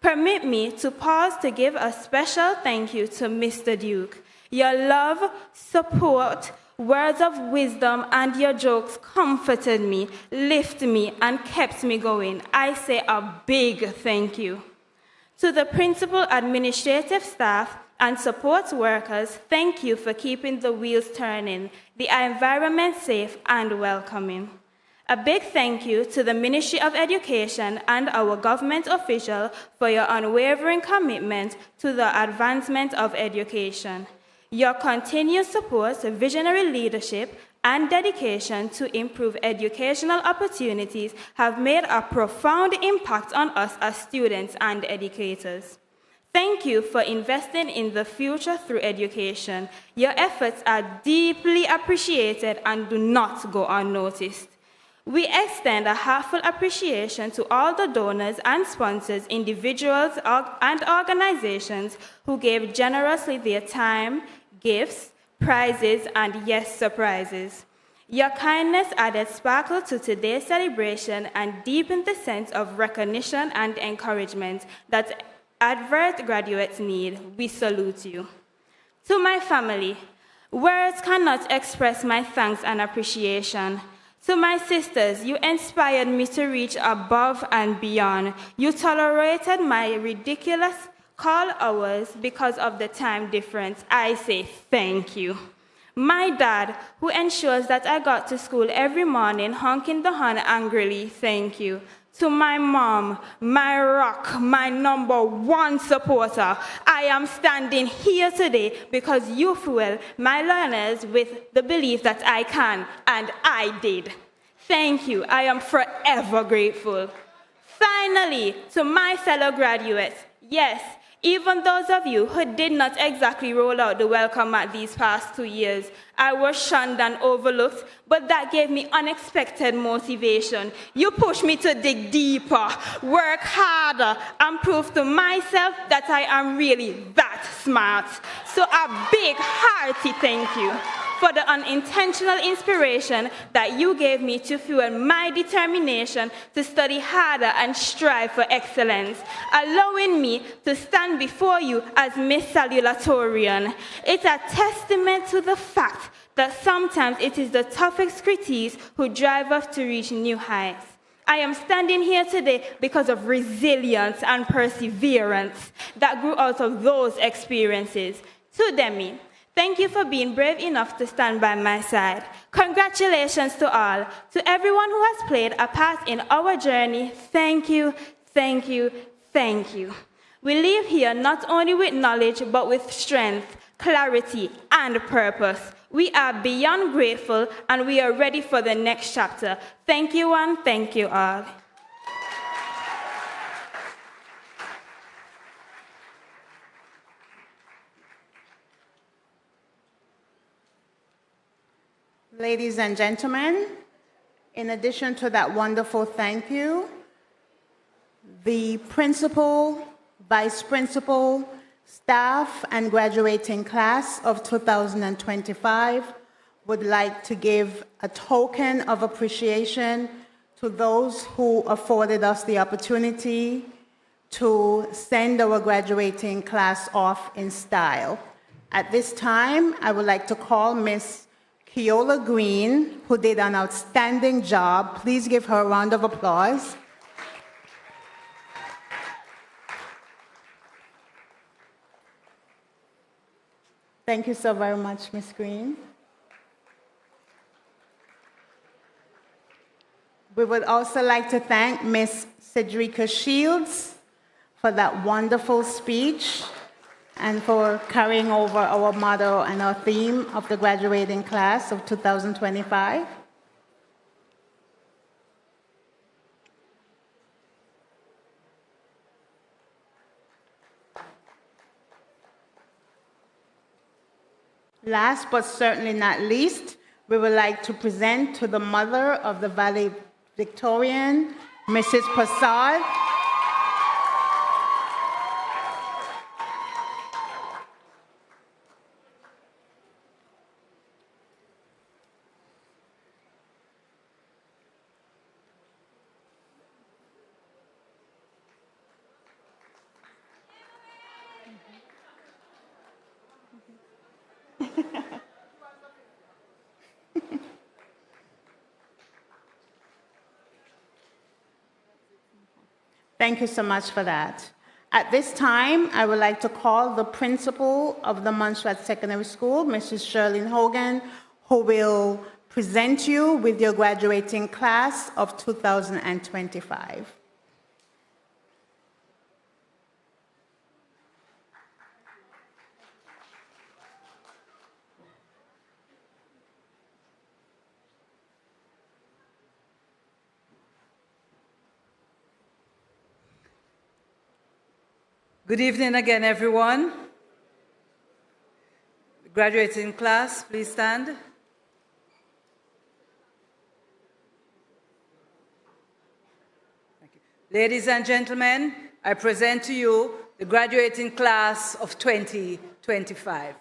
N: Permit me to pause to give a special thank you to Mr. Duke. Your love, support, words of wisdom, and your jokes comforted me, lifted me, and kept me going. I say a big thank you. To the principal, administrative staff, and support workers, thank you for keeping the wheels turning, the environment safe and welcoming. A big thank you to the Ministry of Education and our government officials for your unwavering commitment to the advancement of education. Your continued support, visionary leadership, and dedication to improve educational opportunities have made a profound impact on us as students and educators. Thank you for investing in the future through education. Your efforts are deeply appreciated and do not go unnoticed. We extend a heartfelt appreciation to all the donors and sponsors, individuals and organizations who gave generously their time, gifts, prizes, and yes, surprises. Your kindness added sparkle to today's celebration and deepened the sense of recognition and encouragement that advert graduates need. We salute you. To my family, words cannot express my thanks and appreciation. To my sisters, you inspired me to reach above and beyond. You tolerated my ridiculous call hours because of the time difference. I say thank you. My dad, who ensures that I got to school every morning honking the horn angrily, thank you. To my mom, my rock, my #1 supporter, I am standing here today because you fuel my learners with the belief that I can, and I did. Thank you. I am forever grateful. Finally, to my fellow graduates, yes, even those of you who did not exactly roll out the welcome mat these past 2 years, I was shunned and overlooked, but that gave me unexpected motivation. You pushed me to dig deeper, work harder, and prove to myself that I am really that smart. So a big hearty thank you for the unintentional inspiration that you gave me to fuel my determination to study harder and strive for excellence, allowing me to stand before you as Miss Valedictorian. It's a testament to the fact that sometimes it is the toughest critiques who drive us to reach new heights. I am standing here today because of resilience and perseverance that grew out of those experiences. To Demi, thank you for being brave enough to stand by my side. Congratulations to all. To everyone who has played a part in our journey, thank you, thank you, thank you. We leave here not only with knowledge, but with strength, clarity, and purpose. We are beyond grateful, and we are ready for the next chapter. Thank you, and thank you all.
G: Ladies and gentlemen, in addition to that wonderful thank you, the principal, vice principal, staff, and graduating class of 2025 would like to give a token of appreciation to those who afforded us the opportunity to send our graduating class off in style. At this time, I would like to call Miss Keola Green, who did an outstanding job. Please give her a round of applause. Thank you so very much, Ms. Green. We would also like to thank Ms. Cedrica Shields for that wonderful speech and for carrying over our motto and our theme of the graduating class of 2025. Last but certainly not least, we would like to present to the mother of the valedictorian, Mrs. Passard. Thank you so much for that. At this time, I would like to call the principal of the Montserrat Secondary School, Mrs. Shirley Hogan, who will present you with your graduating class of 2025.
E: Good evening again, everyone. Graduating class, please stand. Thank you. Ladies and gentlemen, I present to you the graduating class of 2025.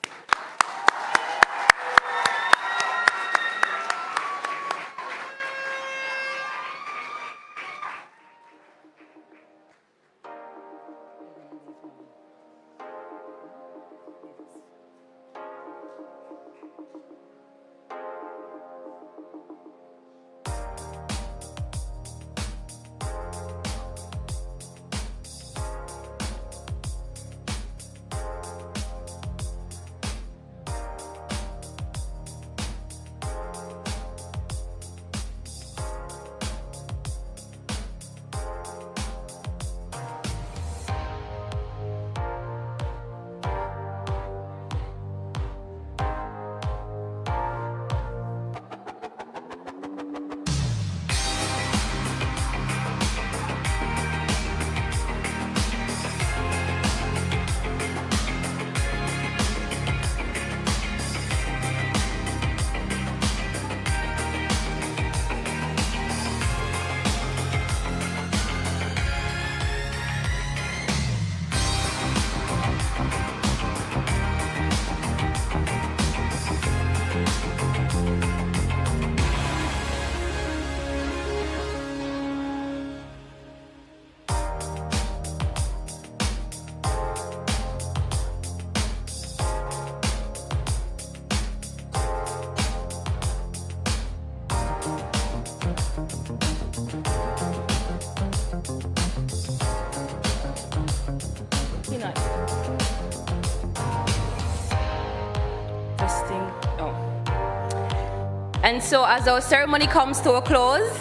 D: And so as our ceremony comes to a close,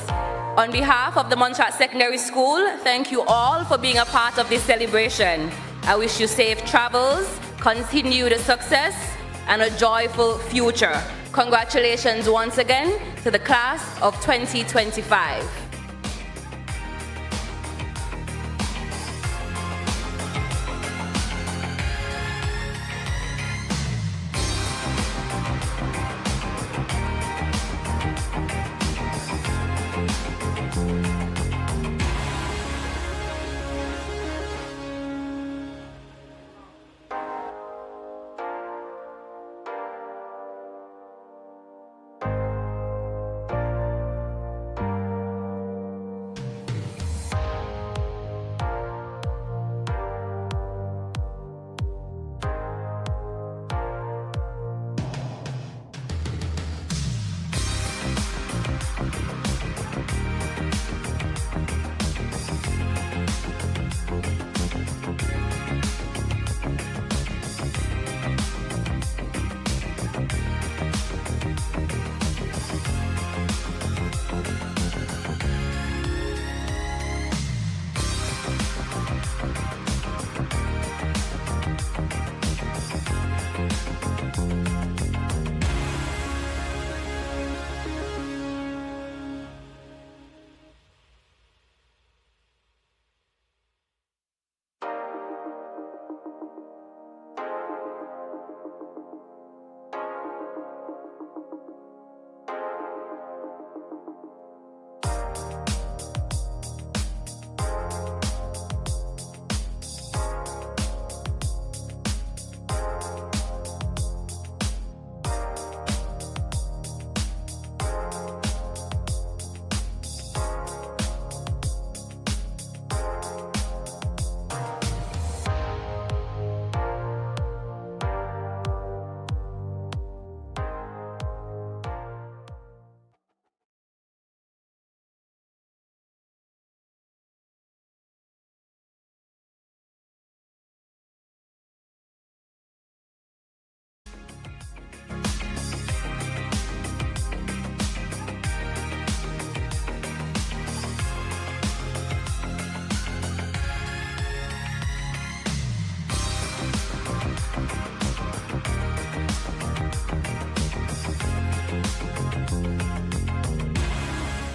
D: on behalf of the Montserrat Secondary School, thank you all for being a part of this celebration. I wish you safe travels, continued success, and a joyful future. Congratulations once again to the class of 2025.